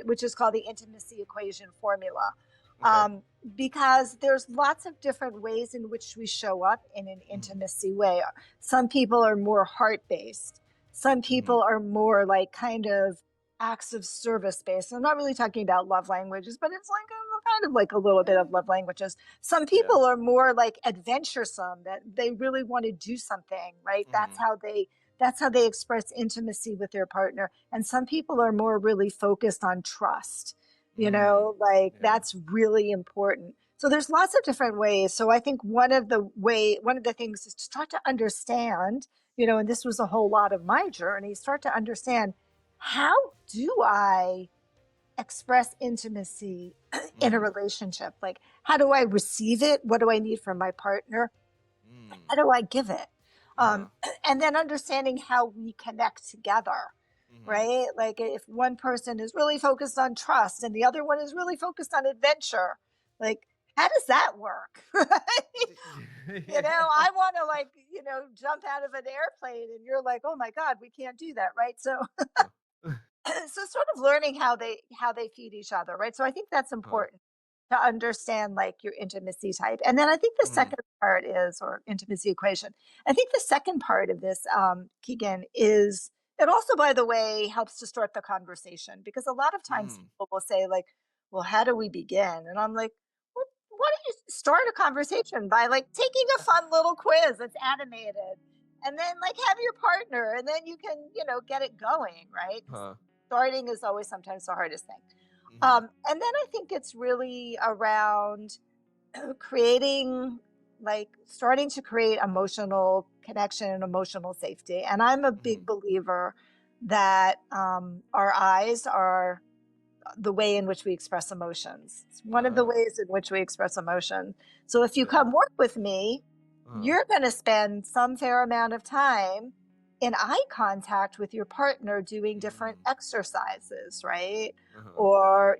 Speaker 2: which is called the intimacy equation formula,
Speaker 1: Okay.
Speaker 2: um, because there's lots of different ways in which we show up in an
Speaker 1: Mm.
Speaker 2: intimacy way. Some people are more heart based. Some
Speaker 1: Mhm.
Speaker 2: people are more like kind of acts of service based. I'm not really talking about love languages, but it's like a kind of like a little bit
Speaker 1: Yeah.
Speaker 2: of love languages. Some
Speaker 1: Yeah.
Speaker 2: people are more like adventuresome, that they really want to do something, right?
Speaker 1: Mhm.
Speaker 2: That's how they express intimacy with their partner. And some people are more really focused on trust.
Speaker 1: Mm.
Speaker 2: Like
Speaker 1: Yeah.
Speaker 2: that's really important. So there's lots of different ways. So I think one of the things is to start to understand, and this was a whole lot of my journey, start to understand, how do I express intimacy in a
Speaker 1: Mm.
Speaker 2: relationship? Like, how do I receive it? What do I need from my partner?
Speaker 1: Mm.
Speaker 2: How do I give it? Um,
Speaker 1: Uh-huh.
Speaker 2: and then understanding how we connect together,
Speaker 1: Mhm.
Speaker 2: right? Like, if one person is really focused on trust and the other one is really focused on adventure, like, how does that work?
Speaker 1: Yeah.
Speaker 2: I want to like, jump out of an airplane and you're like, oh my God, we can't do that, right? So so sort of learning how they feed each other, right? So I think that's
Speaker 1: Uh-huh.
Speaker 2: important to understand like your intimacy type. And then I think the
Speaker 1: Mhm.
Speaker 2: second part is, or intimacy equation, I think the second part of this, Keegan, is it also, by the way, helps to start the conversation, because a lot of times
Speaker 1: Mm.
Speaker 2: people will say like, well, how do we begin? And I'm like, well, why don't you start a conversation by like taking a fun little quiz that's animated, and then like have your partner, and then you can, get it going, right?
Speaker 1: Huh.
Speaker 2: Starting is always sometimes the hardest thing.
Speaker 1: Mhm.
Speaker 2: And then I think it's really around creating, like starting to create emotional connection and emotional safety. And I'm a big
Speaker 1: Mhm.
Speaker 2: believer that our eyes are the way in which we express emotions. It's one of the
Speaker 1: Oh.
Speaker 2: ways in which we express emotion. So if you
Speaker 1: Yeah.
Speaker 2: come work with me,
Speaker 1: Uh-huh.
Speaker 2: you're going to spend some fair amount of time in eye contact with your partner doing different
Speaker 1: Mm.
Speaker 2: exercises, right?
Speaker 1: Uh-huh.
Speaker 2: Or,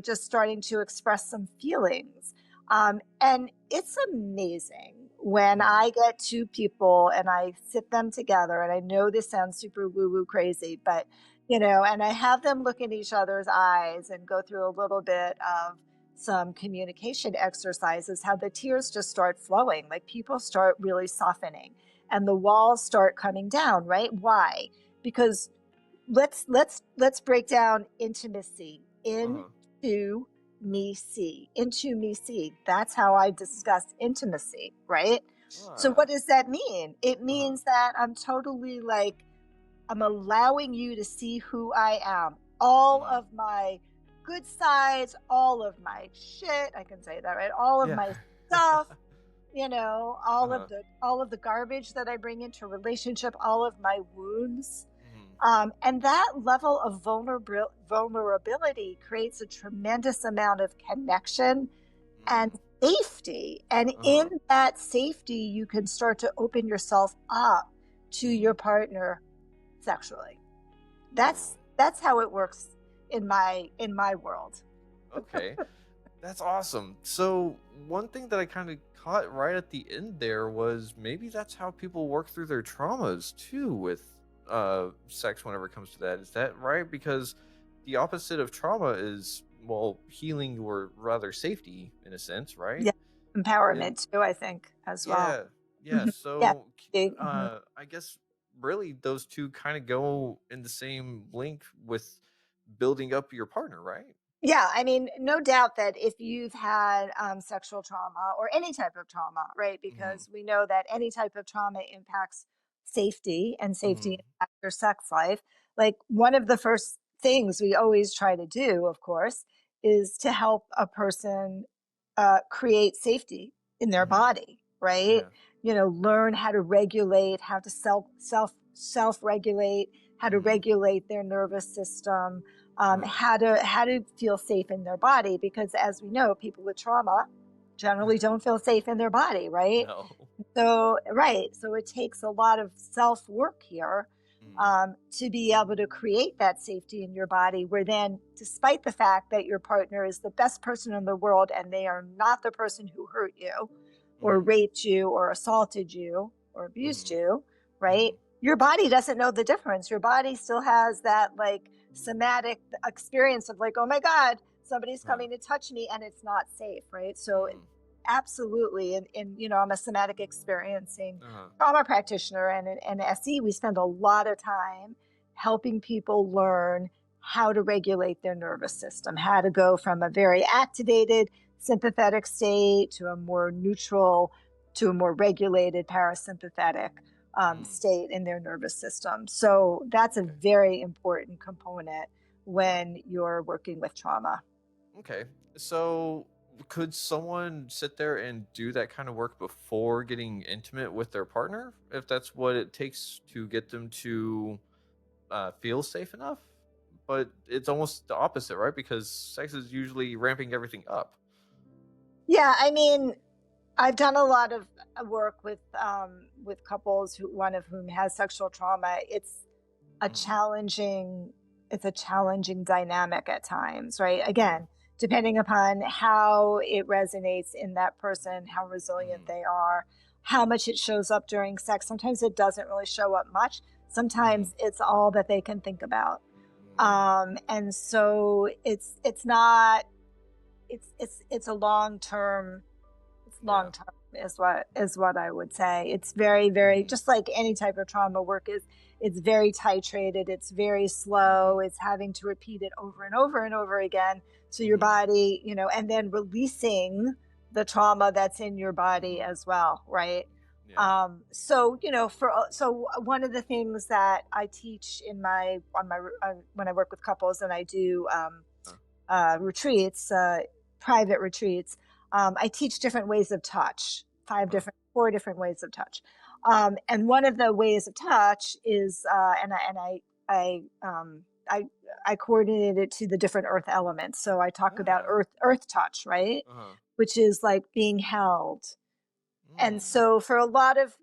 Speaker 2: just starting to express some feelings. And it's amazing when
Speaker 1: Mm.
Speaker 2: I get two people and I sit them together. And I know this sounds super woo woo crazy, but and I have them look in each other's eyes and go through a little bit of some communication exercises, how the tears just start flowing, like people start really softening and the walls start coming down, right? Why? Because let's break down intimacy.
Speaker 1: Uh-huh.
Speaker 2: Into me see. That's how I discuss intimacy, right? So
Speaker 1: Ah.
Speaker 2: what does that mean? It
Speaker 1: Uh-huh.
Speaker 2: means that I'm totally like, I'm allowing you to see who I am. All
Speaker 1: Mm.
Speaker 2: of my good sides, all of my shit, I can say that, right? All of
Speaker 1: Yeah.
Speaker 2: my stuff,
Speaker 1: Uh-huh.
Speaker 2: all of the garbage that I bring into a relationship, all of my wounds.
Speaker 1: Mhm.
Speaker 2: And that level of vulnerability creates a tremendous amount of connection and
Speaker 1: Mm.
Speaker 2: safety. And in
Speaker 1: Uh-huh.
Speaker 2: that safety, you can start to open yourself up to your
Speaker 1: Mhm.
Speaker 2: partner sexually.
Speaker 1: Oh.
Speaker 2: That's how it works in my world.
Speaker 1: Okay. That's awesome. So, one thing that I kind of caught right at the end there was maybe that's how people work through their traumas too with sex whenever it comes to that. Is that right? Because the opposite of trauma is, well, healing, or rather safety in a sense, right?
Speaker 2: Yeah,
Speaker 1: And
Speaker 2: empowerment too, I think, as well.
Speaker 1: yeah, yeah.
Speaker 2: Mhm. Yeah.
Speaker 1: So,
Speaker 2: Mhm.
Speaker 1: I guess really those two kind of go in the same link with building up your partner, right?
Speaker 2: Yeah, I mean, no doubt that if you've had sexual trauma or any type of trauma, right?
Speaker 1: Hmm.
Speaker 2: Because we know that any type of trauma impacts safety, and safety
Speaker 1: Hmm.
Speaker 2: impacts your sex life. Like, one of the first things we always try to do, of course, is to help a person create safety in their
Speaker 1: Hmm.
Speaker 2: body, right?
Speaker 1: Yeah.
Speaker 2: Learn how to regulate, how to self regulate, how to
Speaker 1: Hmm.
Speaker 2: regulate their nervous system,
Speaker 1: Uh,
Speaker 2: how to feel safe in their body, because as we know, people with trauma generally don't feel safe in their body, right?
Speaker 1: no.
Speaker 2: So it takes a lot of self work here, to be able to create that safety in your body, where then, despite the fact that your partner is the best person in the world and they are not the person who hurt you or
Speaker 1: Mm-hmm.
Speaker 2: raped you or assaulted you or abused
Speaker 1: Mm-hmm.
Speaker 2: you, right?
Speaker 1: Mm-hmm.
Speaker 2: Your body doesn't know the difference. Your body still has that like somatic experience of like, oh my God, somebody's
Speaker 1: Uh-huh.
Speaker 2: coming to touch me and it's not safe, right? So
Speaker 1: Mm-hmm.
Speaker 2: absolutely. And I'm a somatic experiencing
Speaker 1: Uh-huh.
Speaker 2: trauma practitioner and SE. We spend a lot of time helping people learn how to regulate their nervous system, how to go from a very activated sympathetic state to a more neutral, to a more regulated parasympathetic
Speaker 1: Mm.
Speaker 2: state in their nervous system. So that's a
Speaker 1: Okay.
Speaker 2: very important component
Speaker 1: Uh-huh.
Speaker 2: when you're working with trauma.
Speaker 1: Okay. So could someone sit there and do that kind of work before getting intimate with their partner if that's what it takes to get them to feel safe enough? But it's almost the opposite, right? Because sex is usually ramping everything up.
Speaker 2: Yeah, I mean, I've done a lot of work with couples who, one of whom has sexual trauma. A
Speaker 1: Mm-hmm.
Speaker 2: challenging it's a challenging dynamic at times, right?
Speaker 1: Mm-hmm.
Speaker 2: Again, depending upon how it resonates in that person, how resilient
Speaker 1: Mm-hmm.
Speaker 2: they are, how much it shows up during sex. Sometimes it doesn't really show up much.
Speaker 1: Mm-hmm.
Speaker 2: Sometimes it's all that they can think about.
Speaker 1: Mm-hmm.
Speaker 2: And so it's not it's a
Speaker 1: Yeah.
Speaker 2: long term is what I would say. It's very, very,
Speaker 1: Mm-hmm.
Speaker 2: just like any type of trauma work is, it's very titrated, it's very
Speaker 1: Mm-hmm.
Speaker 2: slow, it's having to repeat it over and over and over again. So your
Speaker 1: Mm-hmm.
Speaker 2: body, and then releasing the trauma that's in your body
Speaker 1: Mm-hmm.
Speaker 2: as well, right?
Speaker 1: Yeah.
Speaker 2: So one of the things that I teach in my on my when I work with couples and I do
Speaker 1: Uh,
Speaker 2: retreats, private retreats, I teach different ways of touch,
Speaker 1: uh,
Speaker 2: 4 different ways of touch. And one of the ways of touch is, I, um, I, I coordinated it to the different earth elements. So I talk about
Speaker 1: yeah.
Speaker 2: earth touch, right?
Speaker 1: Uh-huh.
Speaker 2: Which is like being held. And
Speaker 1: Mm.
Speaker 2: so for a lot of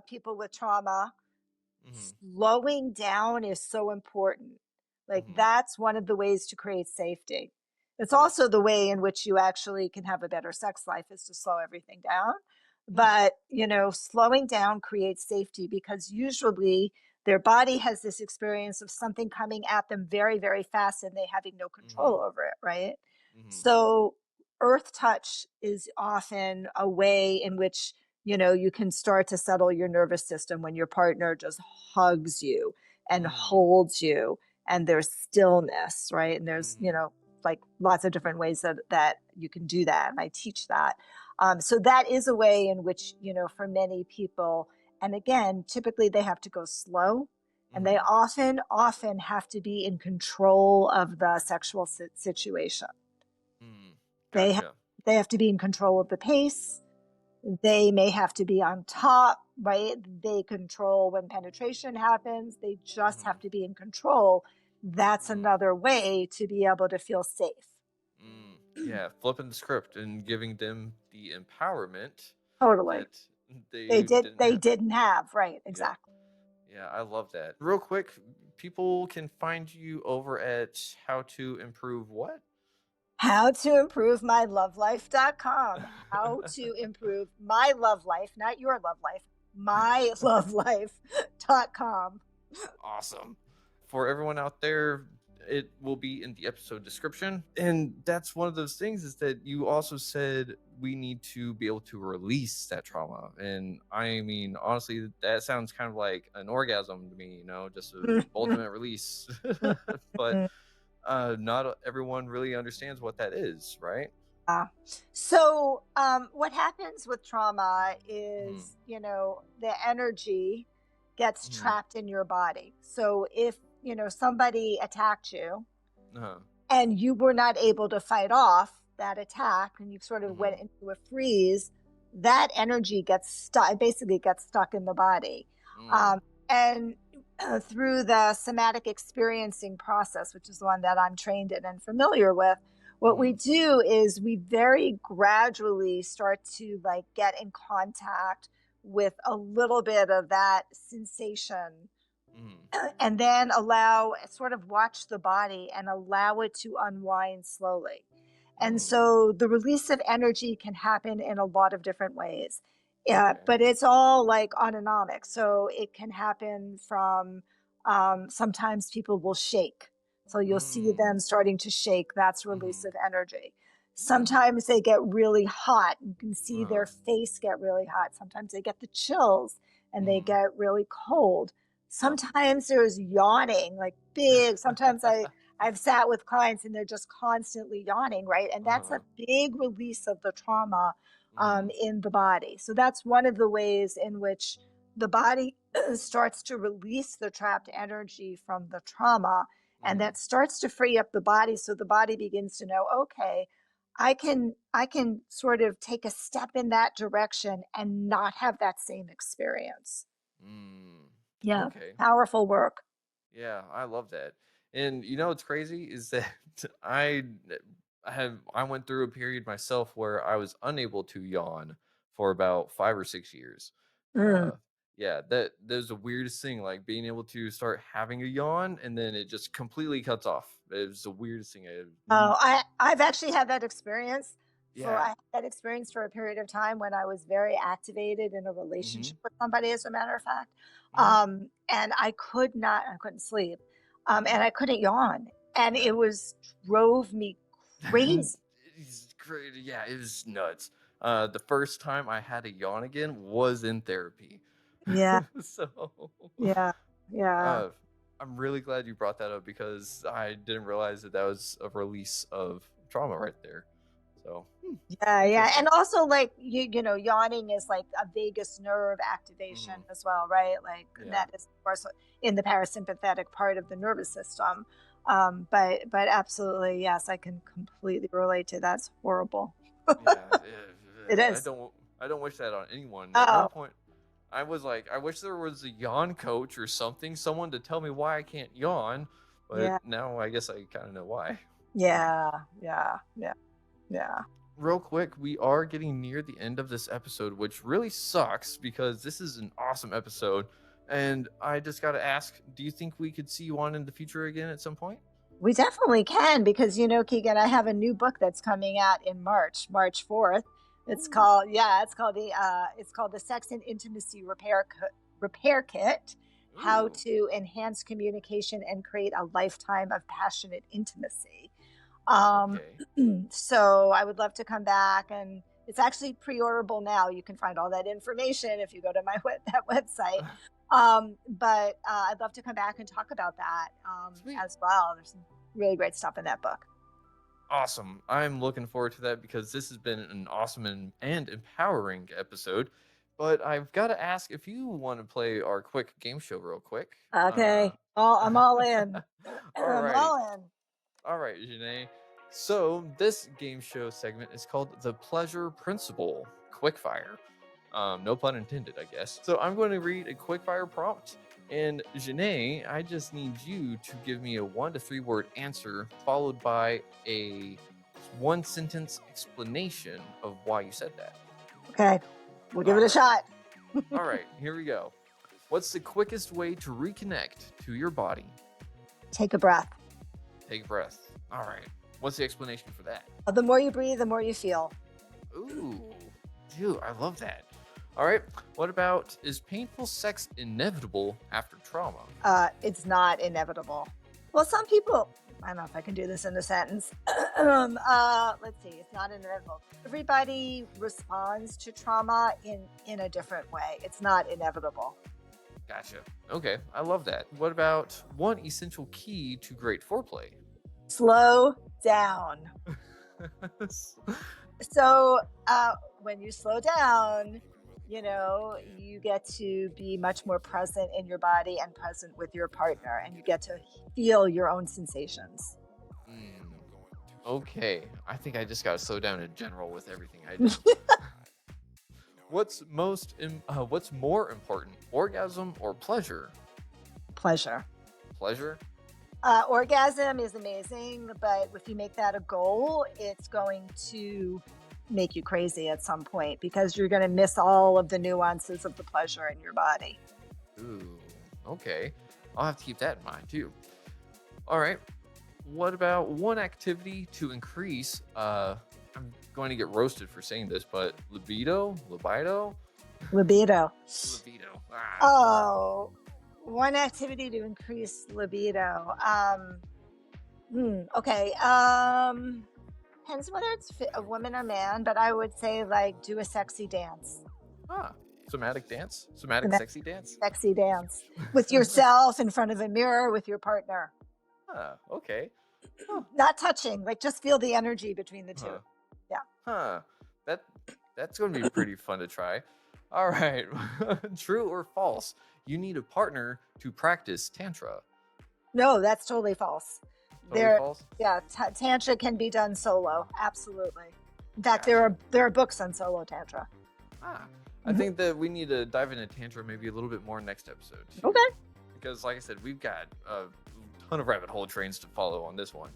Speaker 2: people with trauma,
Speaker 1: Mm-hmm.
Speaker 2: slowing down is so important. Like
Speaker 1: Mm-hmm.
Speaker 2: that's one of the ways to create safety. It's
Speaker 1: Huh.
Speaker 2: also the way in which you actually can have a better sex life is to slow everything down.
Speaker 1: Hmm.
Speaker 2: But, slowing down creates safety because usually their body has this experience of something coming at them very, very fast and they having no
Speaker 1: Mm-hmm.
Speaker 2: control over it, right?
Speaker 1: Mm-hmm.
Speaker 2: So earth touch is often a way in which you can start to settle your nervous system when your partner just hugs you and
Speaker 1: Mm.
Speaker 2: holds you and there's stillness, right? And there's
Speaker 1: Mm-hmm.
Speaker 2: like lots of different ways that you can do that, and I teach that. So that is a way in which for many people, and again, typically they have to go slow, and they
Speaker 1: Mm-hmm.
Speaker 2: often have to be in control of the sexual situation.
Speaker 1: Mm.
Speaker 2: They have
Speaker 1: Gotcha.
Speaker 2: they have to be in control of the pace. They may have to be on top, right? They control when penetration happens. They just
Speaker 1: Mm-hmm.
Speaker 2: have to be in control. That's
Speaker 1: Mm.
Speaker 2: another way to be able to feel safe.
Speaker 1: Mm. Yeah, flipping the script and giving them the empowerment
Speaker 2: Totally.
Speaker 1: that they didn't
Speaker 2: They
Speaker 1: have.
Speaker 2: didn't have, right?
Speaker 1: Yeah.
Speaker 2: Exactly.
Speaker 1: Yeah, I love that. Real quick, people can find you over at how to improve what?
Speaker 2: How to improve my lovelife.com. How to improve my love life, not your love life, my lovelife.com.
Speaker 1: Awesome. For everyone out there, it will be in the episode description. And that's one of those things is that you also said we need to be able to release that trauma. And I mean, honestly, that sounds kind of like an orgasm to me, just an ultimate release. But not everyone really understands what that is, right?
Speaker 2: Yeah. So, what happens with trauma
Speaker 1: Mm-hmm.
Speaker 2: is, the energy gets
Speaker 1: Mm-hmm.
Speaker 2: trapped in your body. So, if, somebody attacked you
Speaker 1: Uh-huh.
Speaker 2: and you were not able to fight off that attack and you sort of
Speaker 1: Mm-hmm.
Speaker 2: went into a freeze, that energy gets stuck, basically gets stuck in the body.
Speaker 1: Mm.
Speaker 2: And through the somatic experiencing process, which is the one that I'm trained in and familiar with, what we
Speaker 1: Mm-hmm.
Speaker 2: do is we very gradually start to like get in contact with a little bit of that sensation and then sort of watch the body and allow it to unwind slowly. And so the release of energy can happen in a lot of different ways. Yeah,
Speaker 1: Okay.
Speaker 2: but it's all like autonomic. So it can happen from sometimes people will shake. So you'll see them starting to shake. That's release of energy. Sometimes they get really hot. You can see their face get really hot. Sometimes they get the chills and they get really cold. Sometimes there's yawning, like big. Sometimes I've sat with clients and they're just constantly yawning, right? And that's a big release of the trauma in the body. So that's one of the ways in which the body starts to release the trapped energy from the trauma. And that starts to free up the body. So the body begins to know, okay, I can sort of take a step in that direction and not have that same experience. Yeah,
Speaker 1: Okay.
Speaker 2: powerful work.
Speaker 1: Yeah, I love that. And you know what's crazy is that I I went through a period myself where I was unable to yawn for about 5 or 6 years.
Speaker 2: Mm.
Speaker 1: Uh yeah, that's the weirdest thing, like being able to start having a yawn and then it just completely cuts off. It was the weirdest thing
Speaker 2: Oh, I've actually had that experience.
Speaker 1: yeah.
Speaker 2: I had that experience for a period of time when I was very activated in a
Speaker 1: Mhm.
Speaker 2: relationship with somebody, as a matter of fact.
Speaker 1: Mhm.
Speaker 2: And I couldn't sleep. And
Speaker 1: Mhm.
Speaker 2: I couldn't yawn. And
Speaker 1: Yeah.
Speaker 2: it was drove me crazy.
Speaker 1: It's crazy. Yeah, it was nuts. The first time I had a yawn again was in therapy.
Speaker 2: Yeah,
Speaker 1: So,
Speaker 2: yeah, yeah.
Speaker 1: uh, I'm really glad you brought that up because I didn't realize that that was a release of trauma right there. So,
Speaker 2: Yeah, yeah.
Speaker 1: interesting.
Speaker 2: And also like yawning is like a vagus nerve activation
Speaker 1: Hmm.
Speaker 2: as well, right? Like
Speaker 1: Yeah.
Speaker 2: that is of course in the parasympathetic part of the nervous system. But absolutely, yes, I can completely relate to that. It's horrible.
Speaker 1: Yeah.
Speaker 2: It
Speaker 1: I
Speaker 2: is.
Speaker 1: don't wish that on anyone. At one
Speaker 2: Oh,
Speaker 1: point, I was like, I wish there was a yawn coach or something, someone to tell me why I can't yawn. But
Speaker 2: yeah,
Speaker 1: now I guess I kind of know why.
Speaker 2: yeah, yeah, yeah, yeah.
Speaker 1: Real quick, we are getting near the end of this episode, which really sucks because this is an awesome episode. And I just got to ask, do you think we could see you on in the future again at some point?
Speaker 2: We definitely can because Keegan, I have a new book that's coming out in March 4th.
Speaker 1: Ooh.
Speaker 2: It's called the Sex and Intimacy Repair Kit: How
Speaker 1: Ooh.
Speaker 2: to Enhance Communication and Create a Lifetime of Passionate Intimacy. Um,
Speaker 1: Okay.
Speaker 2: so I would love to come back, and it's actually pre-orderable now. You can find all that information if you go to that website. But I'd love to come back and talk about that
Speaker 1: Sweet.
Speaker 2: as well. There's some really great stuff in that book.
Speaker 1: Awesome. I'm looking forward to that because this has been an awesome and empowering episode. But I've got to ask if you want to play our quick game show real quick.
Speaker 2: Okay, I'm all in. I'm
Speaker 1: Alrighty.
Speaker 2: all in.
Speaker 1: All right, Janae. So this game show segment is called the Pleasure Principle Quickfire. No pun intended, I guess. So I'm going to read a quickfire prompt, and Janae, I just need you to give me a 1 to 3 word answer followed by a 1 sentence explanation of why you said that.
Speaker 2: Okay, we'll give
Speaker 1: All
Speaker 2: it a
Speaker 1: right.
Speaker 2: shot.
Speaker 1: All right, here we go. What's the quickest way to reconnect to your body?
Speaker 2: Take a breath.
Speaker 1: Take a breath. All right. What's the explanation for that?
Speaker 2: The more you breathe, the more you feel.
Speaker 1: Ooh, dude, I love that. All right. What about, is painful sex inevitable after trauma?
Speaker 2: It's not inevitable. Well, some people, I don't know if I can do this in a sentence. Let's see, it's not inevitable. Everybody responds to trauma in a different way. It's not inevitable.
Speaker 1: Gotcha. Okay, I love that. What about one essential key to great foreplay?
Speaker 2: Slow down. So when you slow down, you get to be much more present in your body and present with your partner, and you get to feel your own sensations.
Speaker 1: Mm, okay, I think I just gotta slow down in general with everything I do. What's more important, orgasm or pleasure?
Speaker 2: Pleasure.
Speaker 1: Pleasure.
Speaker 2: Orgasm is amazing, but if you make that a goal, it's going to make you crazy at some point because you're going to miss all of the nuances of the pleasure in your body.
Speaker 1: Ooh. Okay. I'll have to keep that in mind too. All right. What about one activity to increase? I'm going to get roasted for saying this, but libido,
Speaker 2: Libido.
Speaker 1: libido. Ah,
Speaker 2: Oh, one activity to increase libido. Okay. Depends whether it's a woman or man, but I would say like do a sexy dance.
Speaker 1: ah, somatic dance, somatic
Speaker 2: Some
Speaker 1: sexy dance.
Speaker 2: sexy dance with yourself in front of a mirror with your partner.
Speaker 1: Okay. Huh.
Speaker 2: Not touching, like just feel the energy between the two.
Speaker 1: Huh.
Speaker 2: Yeah.
Speaker 1: Huh. That that's going to be pretty fun to try. All right. True or false? You need a partner to practice tantra.
Speaker 2: No, that's totally false.
Speaker 1: Totally
Speaker 2: There,
Speaker 1: false.
Speaker 2: yeah, tantra can be done solo. Absolutely. In fact,
Speaker 1: Gotcha.
Speaker 2: there are books on solo tantra.
Speaker 1: Ah, I think that we need to dive into tantra maybe a little bit more next episode too.
Speaker 2: Okay.
Speaker 1: Because, like I said, we've got a ton of rabbit hole trains to follow on this one.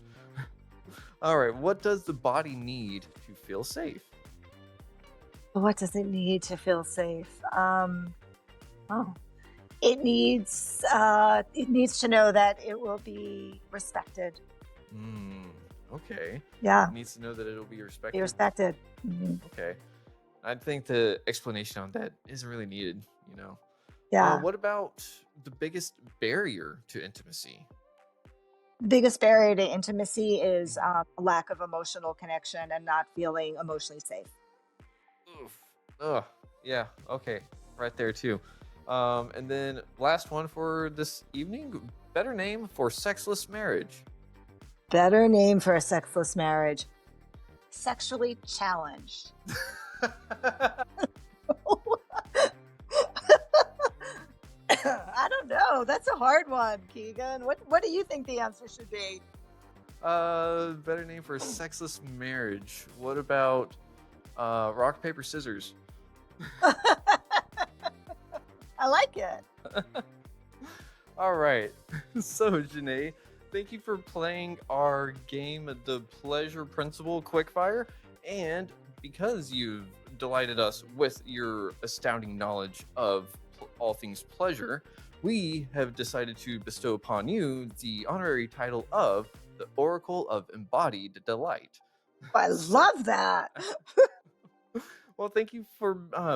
Speaker 1: All right. What does the body need to feel safe?
Speaker 2: What does it need to feel safe? Oh, it needs to know that it will be respected.
Speaker 1: Okay.
Speaker 2: Yeah,
Speaker 1: It needs to know that it'll be
Speaker 2: be
Speaker 1: respected.
Speaker 2: respected. Mhm.
Speaker 1: Okay. I think the explanation on that isn't really needed, you know.
Speaker 2: Yeah.
Speaker 1: What about the biggest barrier to intimacy?
Speaker 2: The biggest barrier to intimacy is a lack of emotional connection and not feeling emotionally safe.
Speaker 1: Oof. Ugh. Yeah. Okay. Right there too. And then last one for this evening. Better name for sexless marriage.
Speaker 2: Better name for a sexless marriage: sexually challenged. I don't know. That's a hard one, Keegan. What do you think the answer should be?
Speaker 1: Better name for sexless marriage. What about rock paper scissors?
Speaker 2: I like it.
Speaker 1: All right. So, Janae, thank you for playing our game, The Pleasure Principle Quickfire. And because you've delighted us with your astounding knowledge of all things pleasure, we have decided to bestow upon you the honorary title of the Oracle of Embodied Delight.
Speaker 2: I
Speaker 1: So-
Speaker 2: love that.
Speaker 1: Well, thank you for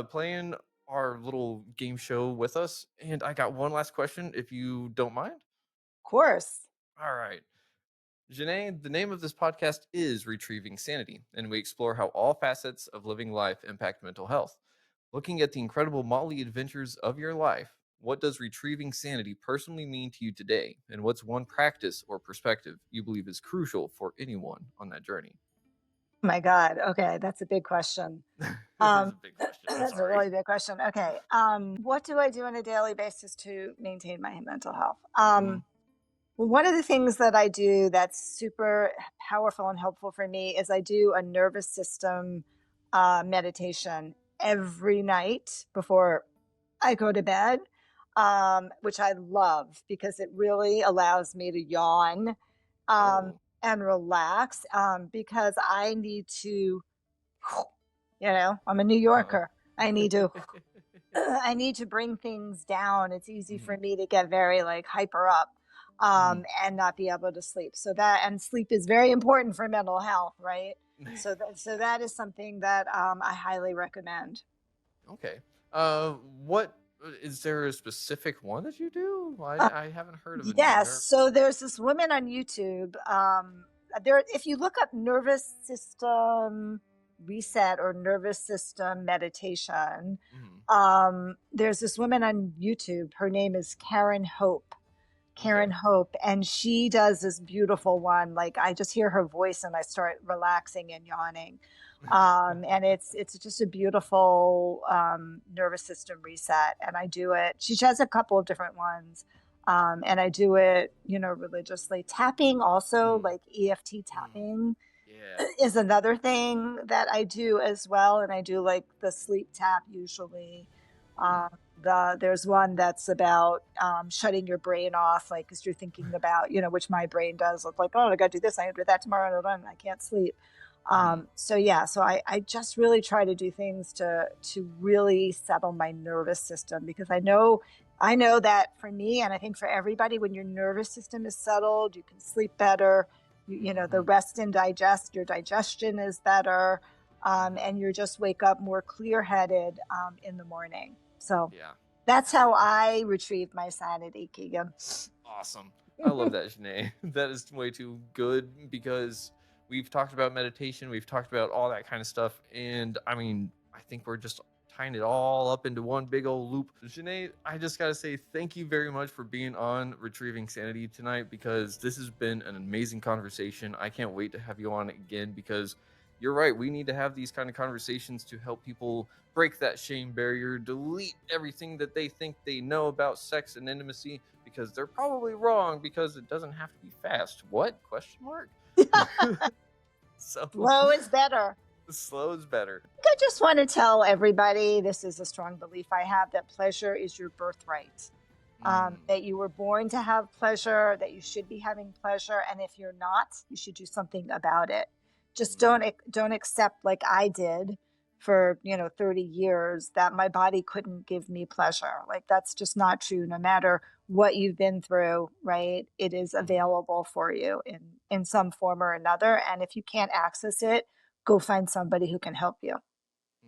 Speaker 1: playing our little game show with us. And I got one last question, if you don't mind.
Speaker 2: Of course.
Speaker 1: All right. Janae, the name of this podcast is Retrieving Sanity, and we explore how all facets of living life impact mental health. Looking at the incredible motley adventures of your life, what does retrieving sanity personally mean to you today? And what's one practice or perspective you believe is crucial for anyone on that journey?
Speaker 2: Oh my God. Okay, that's a big question.
Speaker 1: This is a big question. I'm
Speaker 2: That's a
Speaker 1: sorry.
Speaker 2: really big question. Okay. What do I do on a daily basis to maintain my mental health?
Speaker 1: Mhm.
Speaker 2: Well, one of the things that I do that's super powerful and helpful for me is I do a nervous system meditation every night before I go to bed, which I love because it really allows me to yawn
Speaker 1: Oh.
Speaker 2: and relax because I need to, I'm a New
Speaker 1: Uh-oh.
Speaker 2: Yorker. I need to I need to bring things down. It's easy for me to get very like hyper up and not be able to sleep. And sleep is very important for mental health, right? So that is something that I highly recommend.
Speaker 1: Okay. What is there a specific one that you do?
Speaker 2: Uh,
Speaker 1: I haven't heard of a
Speaker 2: yes.
Speaker 1: nerve.
Speaker 2: So there's this woman on YouTube. If you look up nervous system reset or nervous system meditation, there's this woman on YouTube. Her name is Karen Hope, and she does this beautiful one. Like I just hear her voice and I start relaxing and yawning. And it's just a beautiful nervous system reset. And I do it. She has a couple of different ones. And I do it, religiously. Tapping also, like EFT tapping
Speaker 1: Yeah.
Speaker 2: is another thing that I do as well. And I do like the sleep tap usually. There's one that's about shutting your brain off, like because you're thinking about, which my brain does. Look like, oh, I got to do this, I got to do that tomorrow, and I can't sleep. So I just really try to do things to really settle my nervous system because I know I know that for me, and I think for everybody, when your nervous system is settled, you can sleep better. You know, the
Speaker 1: Mhm,
Speaker 2: rest and digest, your digestion is better,
Speaker 1: mhm.
Speaker 2: and you just wake up more clear headed in the morning. So
Speaker 1: Yeah.
Speaker 2: that's how I retrieve my sanity, Keegan.
Speaker 1: Awesome. I love that, Janae. That is way too good because we've talked about meditation, we've talked about all that kind of stuff, and I mean, I think we're just tying it all up into one big old loop. Janae, I just gotta say thank you very much for being on Retrieving Sanity tonight because this has been an amazing conversation. I can't wait to have you on again because you're right. We need to have these kind of conversations to help people break that shame barrier, delete everything that they think they know about sex and intimacy because they're probably wrong because it doesn't have to be fast. What? Question mark? So
Speaker 2: Slow is better.
Speaker 1: slow is better.
Speaker 2: I just want to tell everybody this is a strong belief I have that pleasure is your birthright.
Speaker 1: Mm,
Speaker 2: That you were born to have pleasure, that you should be having pleasure, and if you're not, you should do something about it. Just
Speaker 1: mm,
Speaker 2: don't accept like I did for 30 years that my body couldn't give me pleasure. Like that's just not true. No matter what you've been through, right? It is
Speaker 1: mhm.
Speaker 2: available for you in some form or another. And if you can't access it, go find somebody who can help you.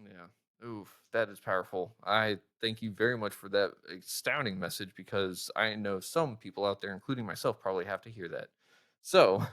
Speaker 1: Yeah. Oof, that is powerful. I thank you very much for that astounding message because I know some people out there, including myself, probably have to hear that. So,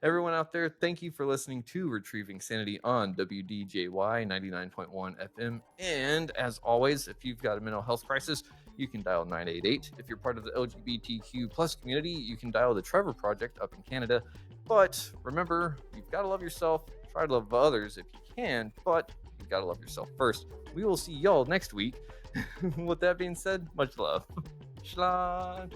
Speaker 1: everyone out there, thank you for listening to Retrieving Sanity on WDJY 99.1 FM. And as always, if you've got a mental health crisis, you can dial 988. If you're part of the LGBTQ plus community, you can dial the Trevor Project up in Canada. But remember, you've got to love yourself. Try to love others if you can, but you gotta love yourself first. We will see y'all next week. With that being said, much love. Schlag.